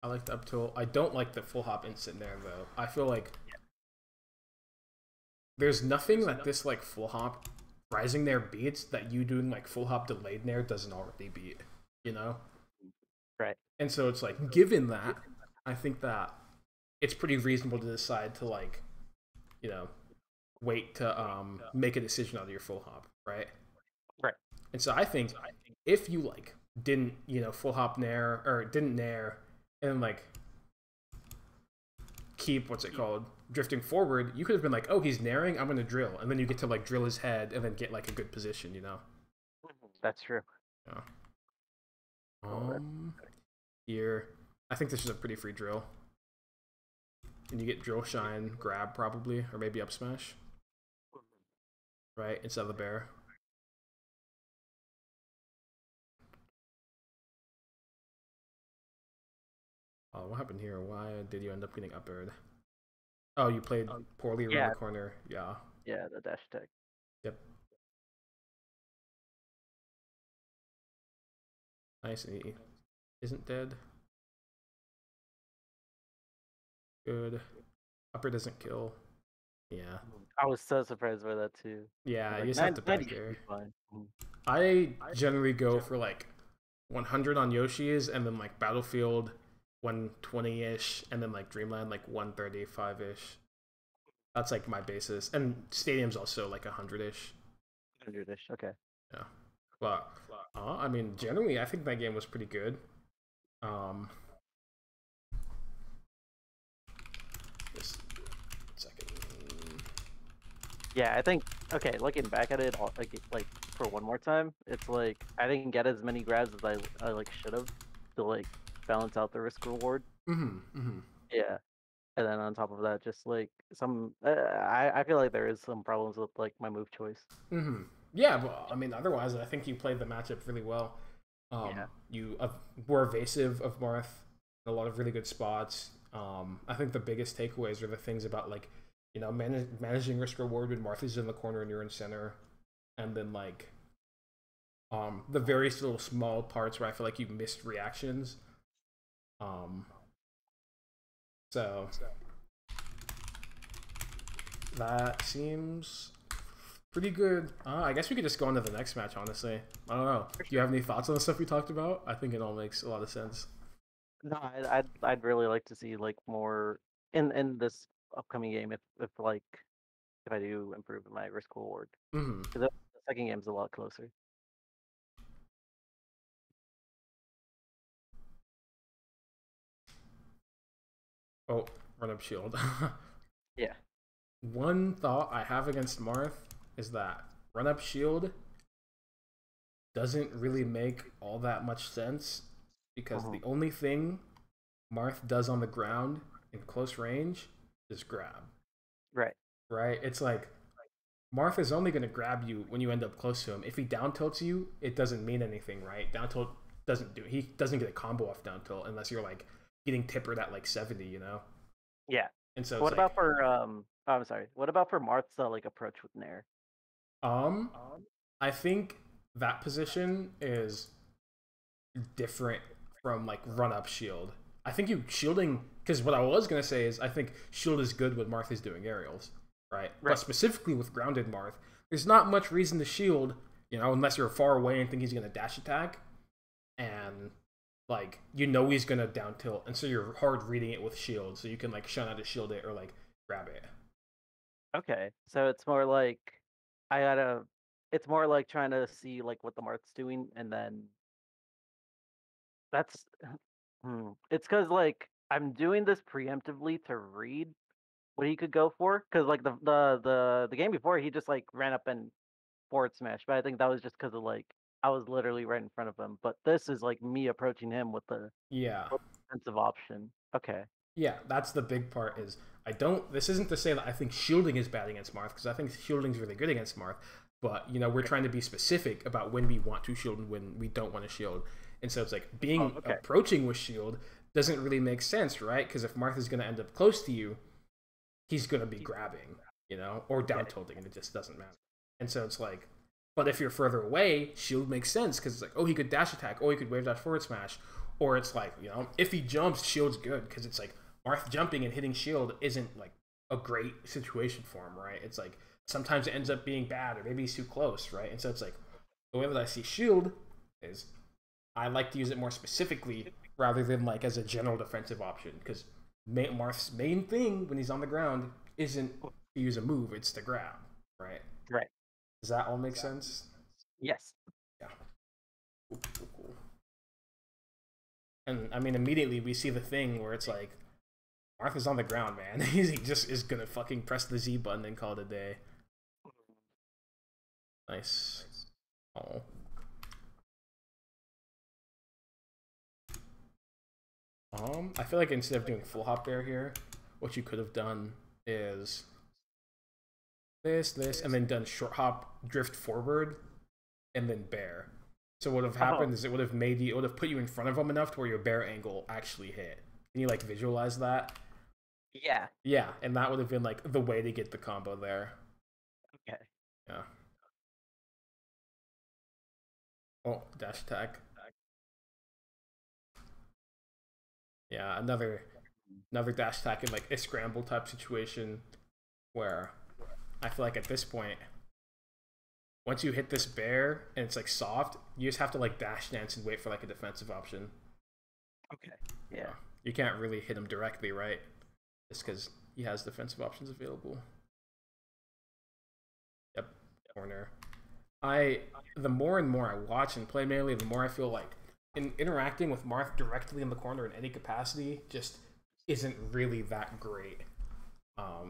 I like the up tilt. I don't like the full hop instant there though. I feel like there's nothing that this like full hop rising there beats that you doing like full hop delayed there doesn't already beat, Right. And so it's like, given that, I think that it's pretty reasonable to decide to like, wait to make a decision out of your full hop, right? Right. And so I think if you like didn't full hop nair or didn't nair and like keep what's it called drifting forward, you could have been like, oh, he's nairing, I'm gonna drill, and then you get to like drill his head and then get like a good position, That's true. Yeah. Here, I think this is a pretty free drill, and you get drill shine grab probably, or maybe up smash, right, instead of the bear. Oh, what happened here? Why did you end up getting up aired? Oh, you played poorly around the corner. Yeah. Yeah, the dash tech. Yep. Nice, and he isn't dead. Good. Upper doesn't kill. Yeah. I was so surprised by that too. Yeah, Like, you just have to back there. I generally go for like 100 on Yoshi's, and then like Battlefield 120-ish, and then like Dreamland like 135-ish. That's like my basis, and stadium's also like 100-ish. 100-ish. Okay. Yeah, but I mean, generally, I think that game was pretty good. Um, just a second. Yeah, I think okay. Looking back at it, like for one more time, it's like I didn't get as many grabs as I like should have to like balance out the risk reward. Mm-hmm. Yeah, and then on top of that, just like some, I feel like there is some problems with like my move choice. Mm-hmm. Yeah, but I mean, otherwise, I think you played the matchup really well. Yeah. You were evasive of Marth in a lot of really good spots. I think the biggest takeaways are the things about like, managing risk reward when Marth is in the corner and you're in center, and then like, the various little small parts where I feel like you missed reactions. Um, so that seems pretty good. I guess we could just go on to the next match, honestly. I don't know. Do you have any thoughts on the stuff we talked about? I think it all makes a lot of sense. No, I'd really like to see like more in this upcoming game if like if I do improve my risk reward Mm-hmm. because the second game's a lot closer. Oh, run up shield. Yeah. One thought I have against Marth is that run up shield doesn't really make all that much sense because the only thing Marth does on the ground in close range is grab. Right. Right? It's like Marth is only going to grab you when you end up close to him. If he down tilts you, it doesn't mean anything, right? Down tilt doesn't do. He doesn't get a combo off down tilt unless you're like getting tippered at like 70, you know. Yeah. And so it's What like, about for oh, I'm sorry. What about for Marth's like approach with Nair? um, I think that position is different from like run up shield. I think you shielding because what I was gonna say is I think shield is good when Marth is doing aerials, right? But Right. specifically with grounded Marth, there's not much reason to shield, unless you're far away and think he's gonna dash attack, and like he's gonna down tilt, and so you're hard reading it with shield, so you can like shun out to shield it or like grab it. Okay. So it's more like I gotta. It's more like trying to see like what the Marth's doing, and then that's. It's because like I'm doing this preemptively to read what he could go for, because like the game before he just like ran up and forward smash, but I think that was just because of like I was literally right in front of him. But this is like me approaching him Yeah, with the defensive option. Okay. yeah, that's the big part. Is I don't. This isn't to say that I think shielding is bad against Marth because I think shielding is really good against Marth. But we're trying to be specific about when we want to shield and when we don't want to shield. And so it's like Oh, being okay. approaching with shield doesn't really make sense, right? Because if Marth is going to end up close to you, he's going to be grabbing, or down tilting, and it just doesn't matter. And so it's like, but if you're further away, shield makes sense because it's like, oh, he could dash attack, oh, he could wave dash forward smash, or it's like, if he jumps, shield's good because it's like Marth jumping and hitting shield isn't like a great situation for him, right? It's like sometimes it ends up being bad, or maybe he's too close, right? And so it's like the way that I see shield is I like to use it more specifically rather than like as a general defensive option because Marth's main thing when he's on the ground isn't to use a move; it's to grab, right? Right. Does that all make sense? Yes. Yeah. Cool. And I mean, immediately we see the thing where it's like Martha's on the ground, man. He just is gonna fucking press the Z button and call it a day. Nice. Oh. I feel like instead of doing full hop bear here, what you could have done is this, and then done short hop, drift forward, and then bear. So what would have happened is it would have put you in front of him enough to where your bear angle actually hit. Can you like visualize that? Yeah. Yeah, and that would have been like the way to get the combo there. Okay. Yeah. Oh, dash attack. Yeah, another dash attack in like a scramble type situation where I feel like at this point, once you hit this bear and it's like soft, you just have to like dash dance and wait for like a defensive option. Okay. Yeah. You can't really hit him directly, right? Just because he has defensive options available. corner. I the more and more I watch and play melee, the more I feel like interacting with Marth directly in the corner in any capacity just isn't really that great.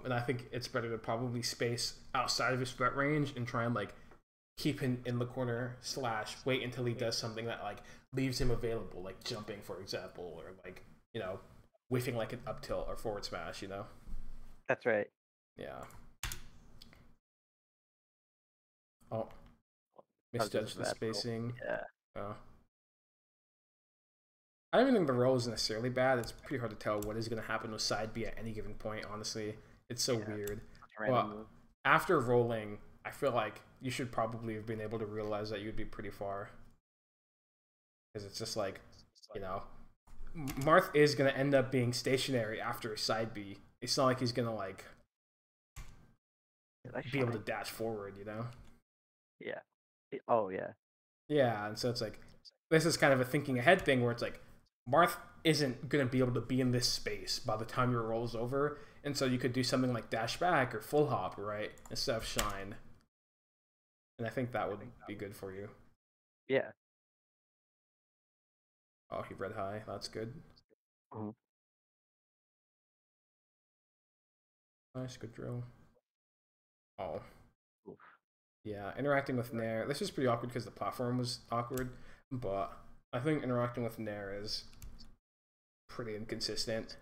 And I think it's better to probably space outside of his threat range and try and like keep him in the corner slash wait until he does something that like leaves him available, like jumping, for example, or like whiffing like an up tilt or forward smash. That's right. Yeah. Oh, That was just misjudged a the bad roll. spacing. Yeah. Oh. I don't even think the roll is necessarily bad. It's pretty hard to tell what is going to happen with side B at any given point, honestly. It's so weird. Well, after rolling, I feel like you should probably have been able to realize that you'd be pretty far. Because it's just like, Marth is going to end up being stationary after side B. It's not like he's going to, like, be able to dash forward, Yeah. Oh, yeah. Yeah, and so it's like, this is kind of a thinking ahead thing where it's like, Marth isn't going to be able to be in this space by the time your roll is over, and so you could do something like dash back or full hop, right, instead of shine. And I think that would be good for you. Yeah. Oh, he read high. That's good. Mm-hmm. Nice, good drill. Oh. Oof. Yeah, interacting with Nair. This is pretty awkward because the platform was awkward, but I think interacting with Nair is pretty inconsistent.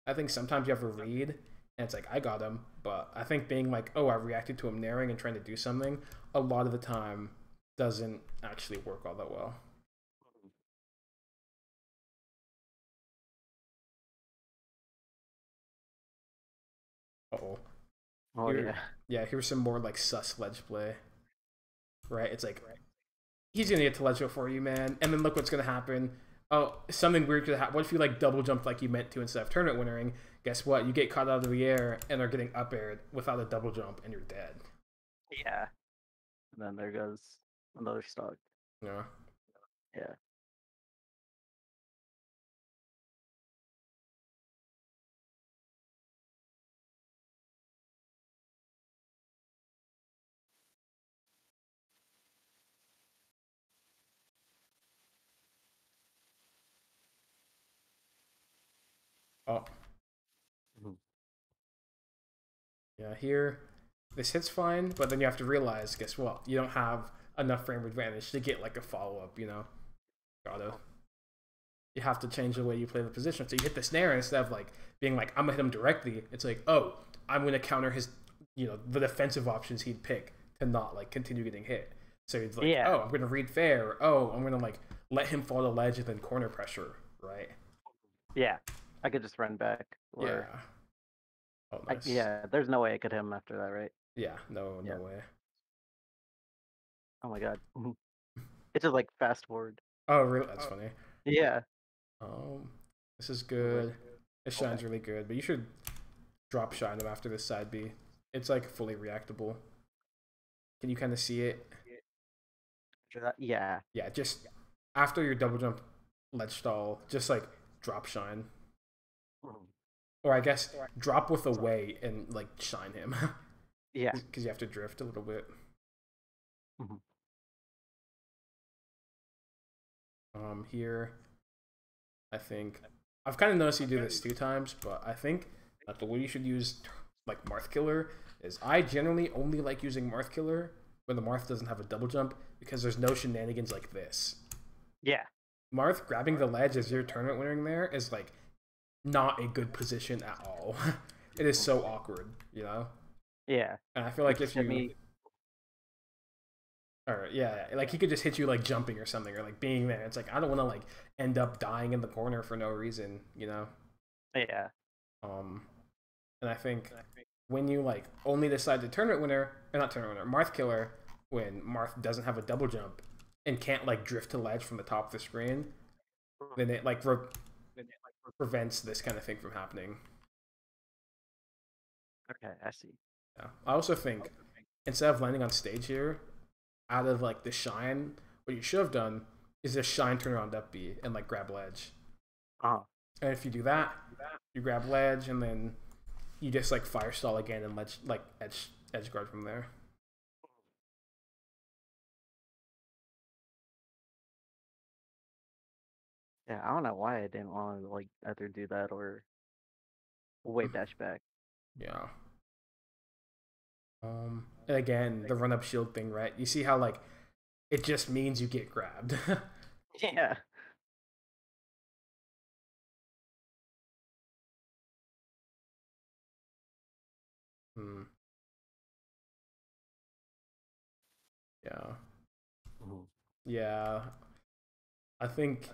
I think sometimes you have a read, and it's like, I got him, but I think being like, oh, I reacted to him nairing and trying to do something, a lot of the time doesn't actually work all that well. Uh-oh. Oh, yeah. Yeah, here's some more like sus ledge play. Right? It's like, he's gonna get to ledge for you, man, and then look what's gonna happen. Oh, something weird could happen. What if you like double jumped like you meant to instead of tournament winnering? Guess what? You get caught out of the air and are getting up aired without a double jump, and you're dead. Yeah. And then there goes another stock. Yeah. Yeah. Oh. Mm-hmm. Yeah, here, this hit's fine, but then you have to realize, guess what? You don't have enough frame advantage to get like a follow up, Gotta. You have to change the way you play the position. So you hit the snare instead of like being like, I'm gonna hit him directly. It's like, oh, I'm gonna counter his, the defensive options he'd pick to not like continue getting hit. So he's like, oh, I'm gonna read fair. Or, oh, I'm gonna like let him fall to ledge and then corner pressure, right? Yeah, I could just run back. Yeah. Oh, nice. Yeah, there's no way I could hit him after that, right? Yeah, no way. Oh my god. It's just like fast forward. Oh, really? That's funny. Yeah. This is good. This shine's really good, but you should drop shine him after this side B. It's like fully reactable. Can you kind of see it? Yeah. Yeah, just after your double jump ledge stall, just like drop shine. Or I guess drop with a way and like shine him. Yeah. Because you have to drift a little bit. Here, I think I've kind of noticed you do this 2 times, but I think that the way you should use like Marth Killer is I generally only like using Marth Killer when the Marth doesn't have a double jump because there's no shenanigans like this. Yeah. Marth grabbing the ledge as your tournament winning there is like not a good position at all. It is so awkward, Yeah. And I feel like if you or yeah, like he could just hit you like jumping or something or like being there. It's like I don't want to like end up dying in the corner for no reason, Yeah. And I think when you like only decide to tournament winner or not tournament winner, Marth Killer, when Marth doesn't have a double jump and can't like drift to ledge from the top of the screen, then it like prevents this kind of thing from happening. Okay, I see. Yeah. I also think instead of landing on stage here, out of like the shine, what you should have done is just shine turn around up B and like grab ledge. And if you do that, you grab ledge and then you just like fire stall again and ledge like edge guard from there. Yeah, I don't know why I didn't want to like either do that or wave dash back. Yeah. And again, the run up shield thing, right? You see how like it just means you get grabbed. Yeah. Hmm. Yeah. Mhm. Yeah. I think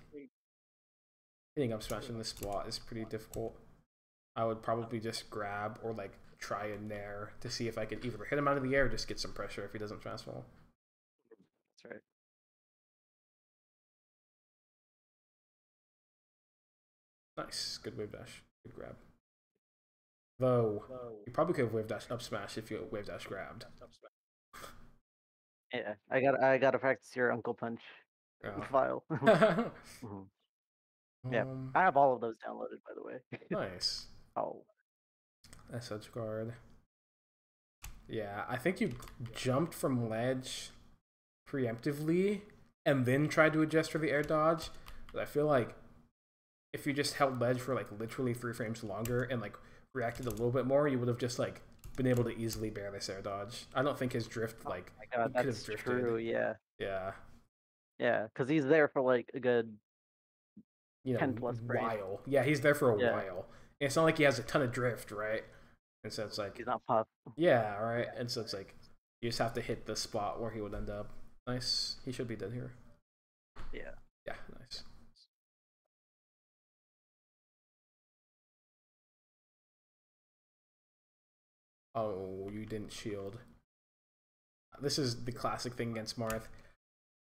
hitting up smash in this spot is pretty difficult. I would probably just grab or like try a nair to see if I could either hit him out of the air or just get some pressure if he doesn't transform. That's right. Nice. Good wave dash. Good grab. Though, you probably could have wave dash up smash if you wave dash grabbed. Yeah, I gotta practice your Uncle Punch file. Yeah. Mhm. Yeah, um, I have all of those downloaded, by the way. nice. Oh, SH guard. Yeah, I think you jumped from ledge preemptively and then tried to adjust for the air dodge. But I feel like if you just held ledge for like literally 3 frames longer and like reacted a little bit more, you would have just like been able to easily bear this air dodge. I don't think his drift oh like my he God, could have that's drifted. true. Yeah, Yeah, yeah, because he's there for like a good you know, 10+ frames. while. Yeah, he's there for a Yeah, while. And it's not like he has a ton of drift, right? And so it's like, he's not puff. yeah, right. And so it's like you just have to hit the spot where he would end up. Nice. He should be dead here. Yeah. Yeah, nice. Oh, you didn't shield. This is the classic thing against Marth.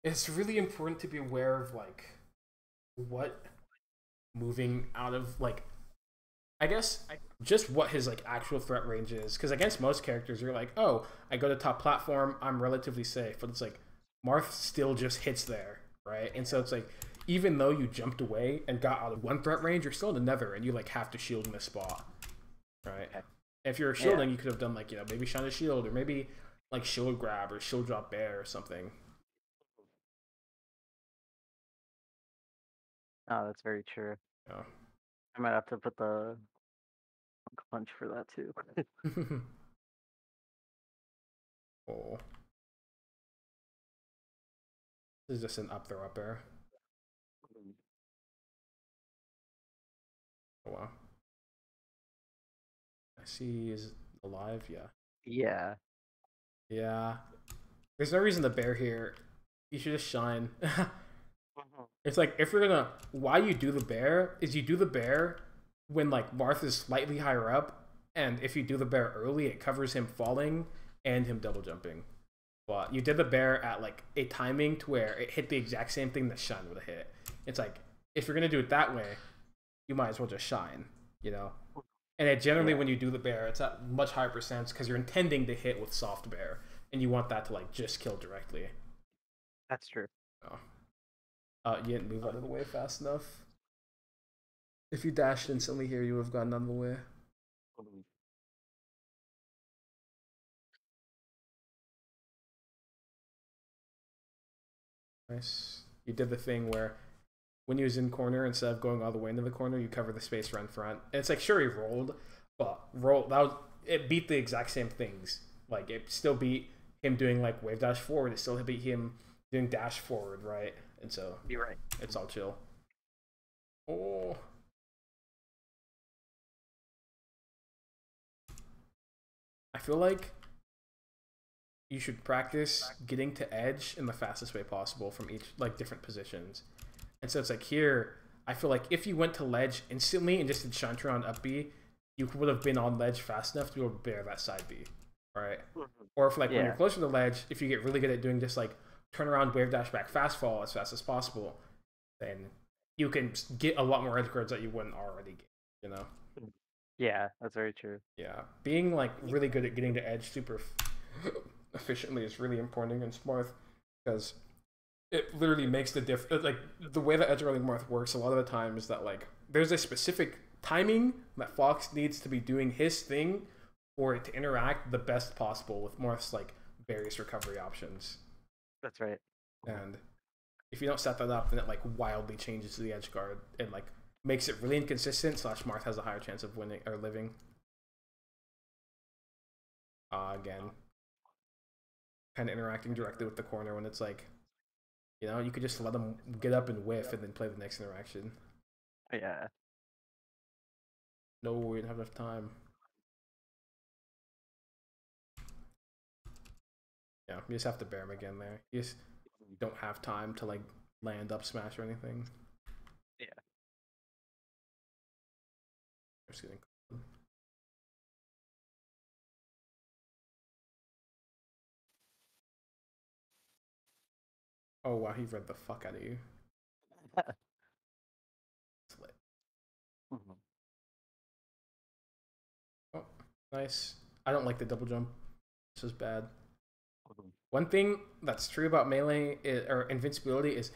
It's really important to be aware of like what moving out of like I guess just what his like actual threat range is. Because against most characters, you're like, oh, I go to top platform, I'm relatively safe. But it's like Marth still just hits there, right? And so it's like even though you jumped away and got out of one threat range, you're still in the nether, and you like have to shield in this spot, right? Okay. If you're Yeah. shielding, you could have done like maybe shine a shield or maybe like shield grab or shield drop bear or something. Oh, that's very true. Yeah. I might have to put the Uncle Punch for that too. Oh, this is just an up throw up air. Oh wow. I see is alive. Yeah. Yeah. Yeah. There's no reason to bear here. You should just shine. Mhm. It's like if you're gonna why you do the bear is you do the bear when like Marth is slightly higher up, and if you do the bear early, it covers him falling and him double jumping. But you did the bear at like a timing to where it hit the exact same thing that shine would have hit. It's like if you're gonna do it that way, you might as well just shine, you know. And it generally Yeah, when you do the bear, it's at much higher percents because you're intending to hit with soft bear, and you want that to like just kill directly. that's true. Oh. You didn't move out of the way fast enough. If you dashed instantly here, you would have gotten out of the way. Mhm. Nice. You did the thing where when he was in corner, instead of going all the way into the corner, you cover the space right in front. And it's like sure he rolled, but it beat the exact same things. Like it still beat him doing like wave dash forward. It still beat him doing dash forward, right? And so You're right. it's all chill. Oh, I feel like you should practice getting to edge in the fastest way possible from each like different positions. And so it's like here, I feel like if you went to ledge instantly and just did Chantra on up B, you would have been on ledge fast enough to be able to bear that side B, right? Mhm. Or if like when you're Yeah, closer to the ledge, if you get really good at doing just like turn around, wave dash back, fast fall as fast as possible, then you can get a lot more edge guards that you wouldn't already get, you know? yeah, that's very true. Yeah, being like really good at getting to edge super efficiently is really important against Marth because it literally makes the difference. Like the way that edge guarding Marth works, a lot of the time is that like there's a specific timing that Fox needs to be doing his thing for it to interact the best possible with Marth's like various recovery options. That's right. Mhm. And If you don't set that up, then it like wildly changes the edge guard and like makes it really inconsistent. Slash Marth has a higher chance of winning or living. Again, kind of interacting directly with the corner when it's like, you know, you could just let them get up and whiff and then play the next interaction. Yeah. No, we didn't have enough time. Yeah, you just have to bear him again there. You just don't have time to like land up smash or anything. Yeah. I'm just kidding. Oh wow, he read the fuck out of you. Mm-hmm. Oh, nice. I don't like the double jump. This is bad. Mm-hmm. One thing that's true about melee or invincibility is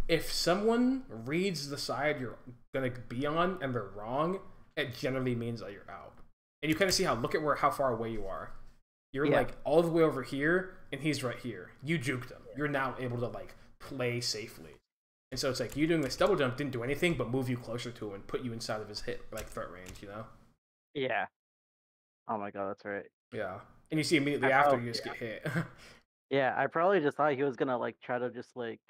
if someone reads the side you're gonna be on and they're wrong, it generally means that you're out. And you kind of see look at how far away you are. You're like all the way over here, and he's right here. You juked him. You're now able to like play safely. And so it's like you doing this double jump didn't do anything but move you closer to him and put you inside of his threat range, you know? Yeah. Oh my god, that's right. Yeah. And you see immediately after you just get hit. Yeah, I probably just thought he was gonna like try to just like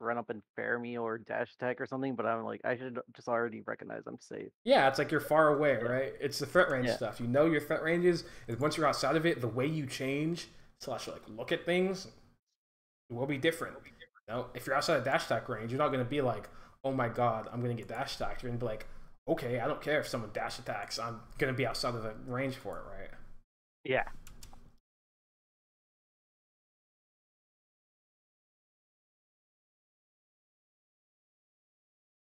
run up and fair me or dash attack or something, but I'm like, I should just already recognize I'm safe. Yeah, it's like you're far away, right? It's the threat range Yeah. stuff. You know your threat ranges, and once you're outside of it, the way you change slash like look at things will be different. You know, if you're outside of dash attack range, you're not gonna be like, oh my god, I'm gonna get dash attacked. You're gonna be like, okay, I don't care if someone dash attacks, I'm gonna be outside of the range for it, right? Yeah.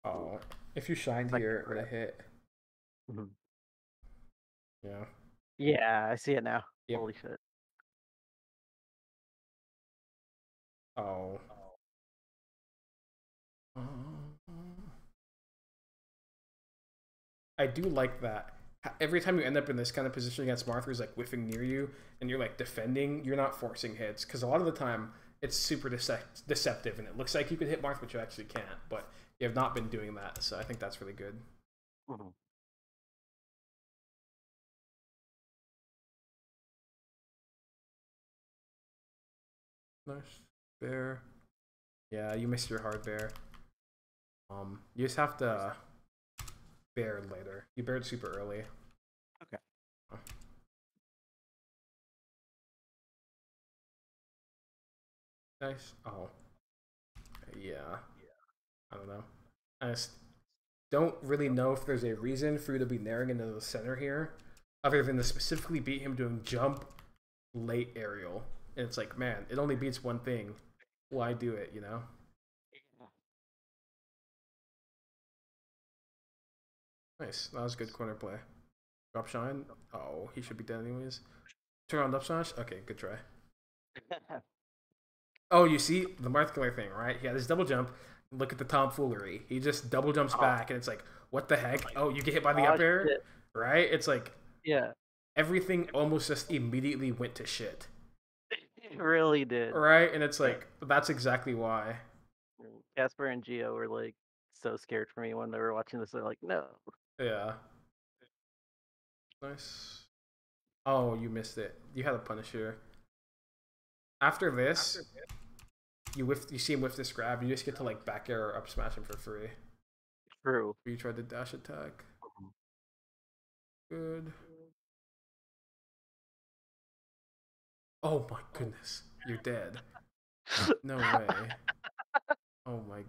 Oh, if you shined Like, here, it would have hit. mm-hmm. Yeah. Yeah, I see it now. Yep. Holy shit. Oh. I do like that. Every time you end up in this kind of position against Marth, who's like whiffing near you, and you're like defending, you're not forcing hits because a lot of the time it's super deceptive, and it looks like you could hit Marth, but you actually can't. But you have not been doing that, so I think that's really good. Mm-hmm. Nice bear. Yeah, you missed your hard bear. You just have to bear later. You bared super early. Okay. Nice. Oh. Yeah. I don't know. I just don't really know if there's a reason for you to be narrowing into the center here, other than to specifically beat him doing jump late aerial. And it's like, man, it only beats one thing. Why do it, you know? Nice. That was good corner play. Drop shine. Oh, he should be dead anyways. Turn on up smash. Okay, good try. Oh, you see the Marth killer thing, right? He had his double jump. Look at the tomfoolery. He just double jumps back, and it's like, what the heck? Oh, you get hit by the up air, right? It's like, yeah, everything almost just immediately went to shit. It really did. Right? And it's like, that's exactly why. Casper and Geo were like so scared for me when they were watching this. They're like, no. Yeah. Nice. Oh, you missed it. You had a Punisher. After this, you see him whiff this grab, you just get to like back air or up smash him for free. True. You tried to dash attack. Good. Oh my goodness. You're dead. No way. Oh my.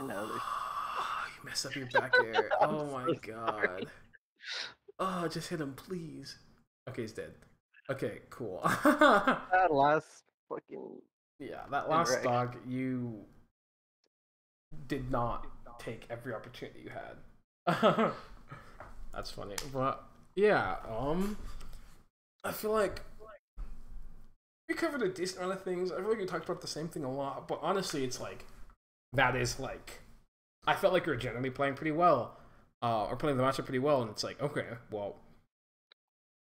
No, you messed up your back air. Oh my god. Oh, just hit him, please. Okay, he's dead. Okay, cool. that last fucking. Yeah, that last dog, you did not take every opportunity you had. That's funny. But yeah, I feel like we covered a decent amount of things. I feel like we talked about the same thing a lot, but honestly, it's like that is like I felt like you were generally playing pretty well, or playing the matchup pretty well, and it's like, okay, well,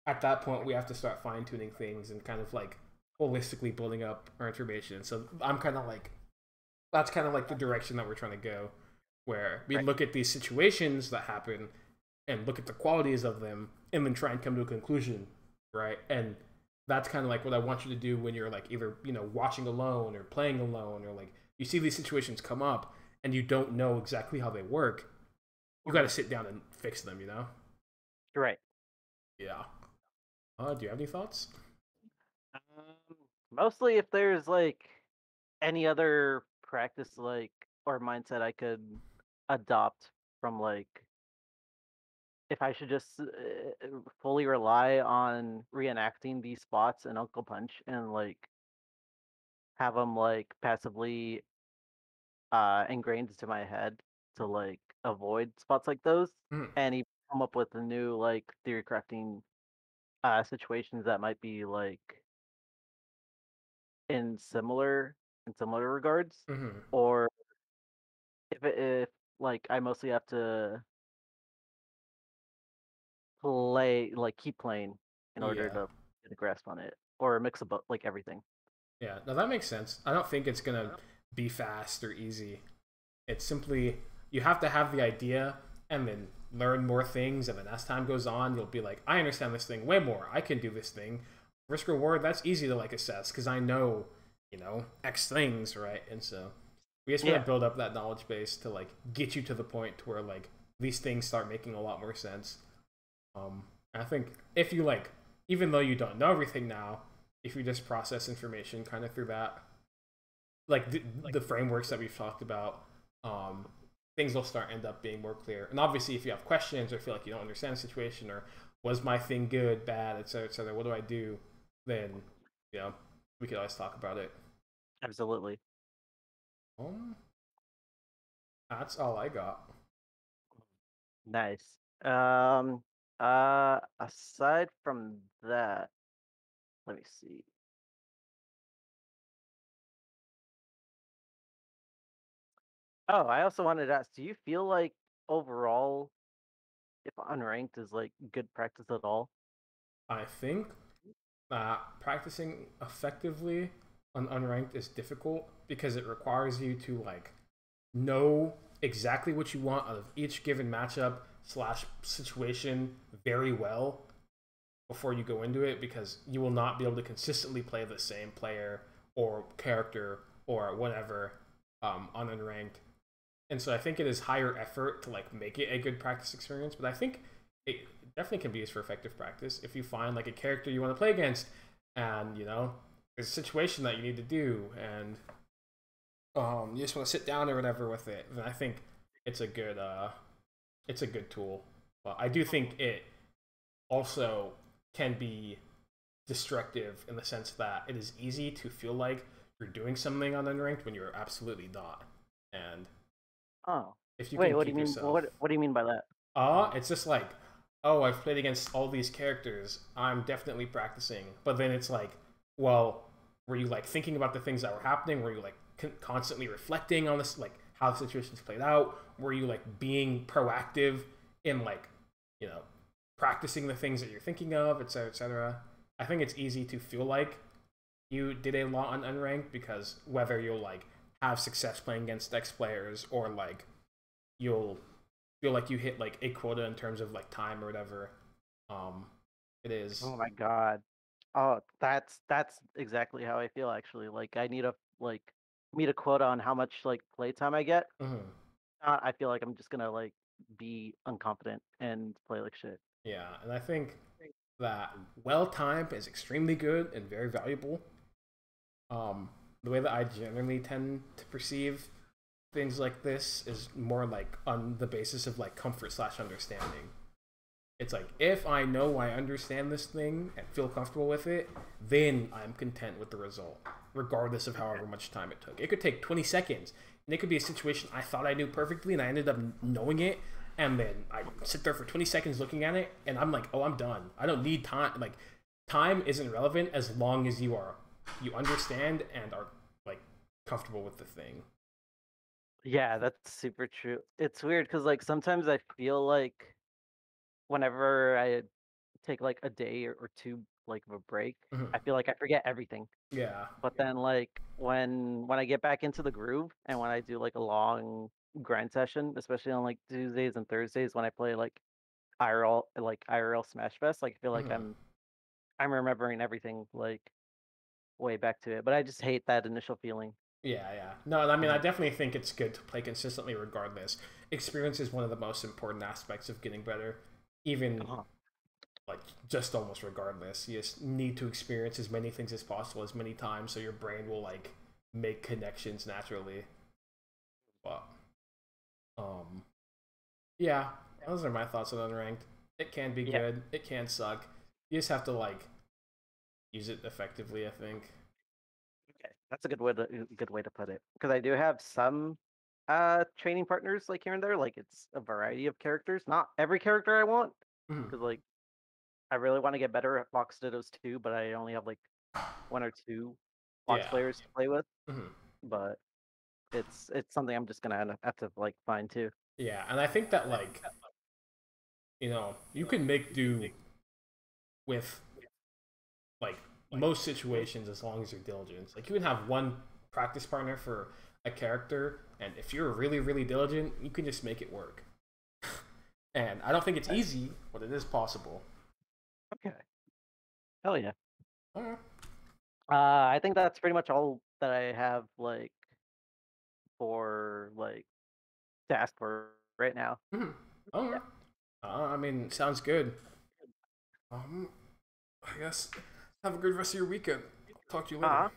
at that point we have to start fine tuning things and kind of like holistically building up our information. So I'm kind of like that's kind of like the direction that we're trying to go, where we Right. look at these situations that happen and look at the qualities of them and then try and come to a conclusion, right? And that's kind of like what I want you to do when you're like either watching alone or playing alone, or like you see these situations come up and you don't know exactly how they work. You got to Mhm. sit down and fix them, Right. Yeah. Do you have any thoughts? Um, Mostly if there's like any other practice like or mindset I could adopt from like if I should just fully rely on reenacting these spots in Uncle Punch and like have them like passively ingrained into my head to like avoid spots like those Mm, and even come up with a new like theory crafting situations that might be like in similar regards, mm-hmm. or if like I mostly have to keep playing in order Yeah. to get a grasp on it, or a mix of both, like everything. Yeah. No, that makes sense. I don't think it's gonna be fast or easy. It's simply you have to have the idea and then learn more things, and then as time goes on, you'll be like, I understand this thing way more. I can do this thing. Risk reward, that's easy to like assess because I know, X things, right? And so we just want Yeah, to build up that knowledge base to like get you to the point to where like these things start making a lot more sense. I think if you like, even though you don't know everything now, if you just process information kind of through that, like the frameworks that we've talked about, um, things will start end up being more clear. And obviously, if you have questions or feel like you don't understand the situation, or was my thing good, bad, etc., etc., what do I do? Then, you know, we could always talk about it. absolutely. Um, that's all I got. Nice. Aside from that, let me see. Oh, I also wanted to ask, do you feel like overall, if unranked is like good practice at all? I think practicing effectively on unranked is difficult because it requires you to like know exactly what you want out of each given matchup slash situation very well before you go into it, because you will not be able to consistently play the same player or character or whatever on unranked. And so I think it is higher effort to like make it a good practice experience, but I think it definitely can be used for effective practice if you find like a character you want to play against, and there's a situation that you need to do, and you just want to sit down or whatever with it. Then I think it's a good it's a good tool. But I do think it also can be destructive in the sense that it is easy to feel like you're doing something on unranked when you're absolutely not. And Oh, if you wait, can what do you keep mean? yourself, What do you mean by that? it's just like, oh, I've played against all these characters. I'm definitely practicing. But then it's like, well, were you like thinking about the things that were happening? Were you like constantly reflecting on this, like how the situations played out? Were you like being proactive in like, you know, practicing the things that you're thinking of, et cetera, et cetera? I think it's easy to feel like you did a lot on unranked because whether you'll like have success playing against X players or like you'll feel like you hit like a quota in terms of like time or whatever. Um, it is. Oh my God. Oh, that's exactly how I feel actually. Like I need a like meet a quota on how much like playtime I get. Mhm. I feel like I'm just gonna like be unconfident and play like shit. Yeah, and I think that well time is extremely good and very valuable. The way that I generally tend to perceive things like this is more like on the basis of like comfort slash understanding. It's like if I know I understand this thing and feel comfortable with it, then I'm content with the result, regardless of however much time it took. It could take 20 seconds, and it could be a situation I thought I knew perfectly, and I ended up knowing it, and then I sit there for 20 seconds looking at it, and I'm like, oh, I'm done. I don't need time. Like, time isn't relevant as long as you understand and are like comfortable with the thing. Yeah, that's super true. It's weird because like sometimes I feel like whenever I take like a day or two like of a break, Mhm. I feel like I forget everything. Yeah. But then like when I get back into the groove and when I do like a long grind session, especially on like Tuesdays and Thursdays when I play like IRL Smash Fest, like I feel like Mhm. I'm remembering everything like way back to it. But I just hate that initial feeling. Yeah, yeah. No, I mean, I Mhm. definitely think it's good to play consistently regardless. Experience is one of the most important aspects of getting better, even Uh-huh. like just almost regardless. You just need to experience as many things as possible as many times so your brain will like make connections naturally. But um yeah, those are my thoughts on unranked. It can be Yeah. good, it can suck. You just have to like use it effectively, I think. Okay. That's a good way to put it. Because I do have some training partners like here and there. Like it's a variety of characters. Not every character I want. Mhm. Because like I really want to get better at Box Dittos too, but I only have like one or two box Yeah. players to play with. Mhm. But it's something I'm just gonna have to like find too. Yeah, and I think that like, you can make do with like most situations as long as you're diligent. Like you can have one practice partner for a character, and if you're really really diligent, you can just make it work. And I don't think it's easy, but it is possible. Okay. Hell yeah. Alright. I think that's pretty much all that I have like for like to ask for right now. Mhm. Alright. Yeah. I mean, sounds good. Um, I guess have a good rest of your weekend. Talk to you later. Uh-huh.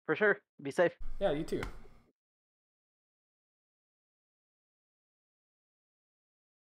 For sure. Be safe. Yeah, you too.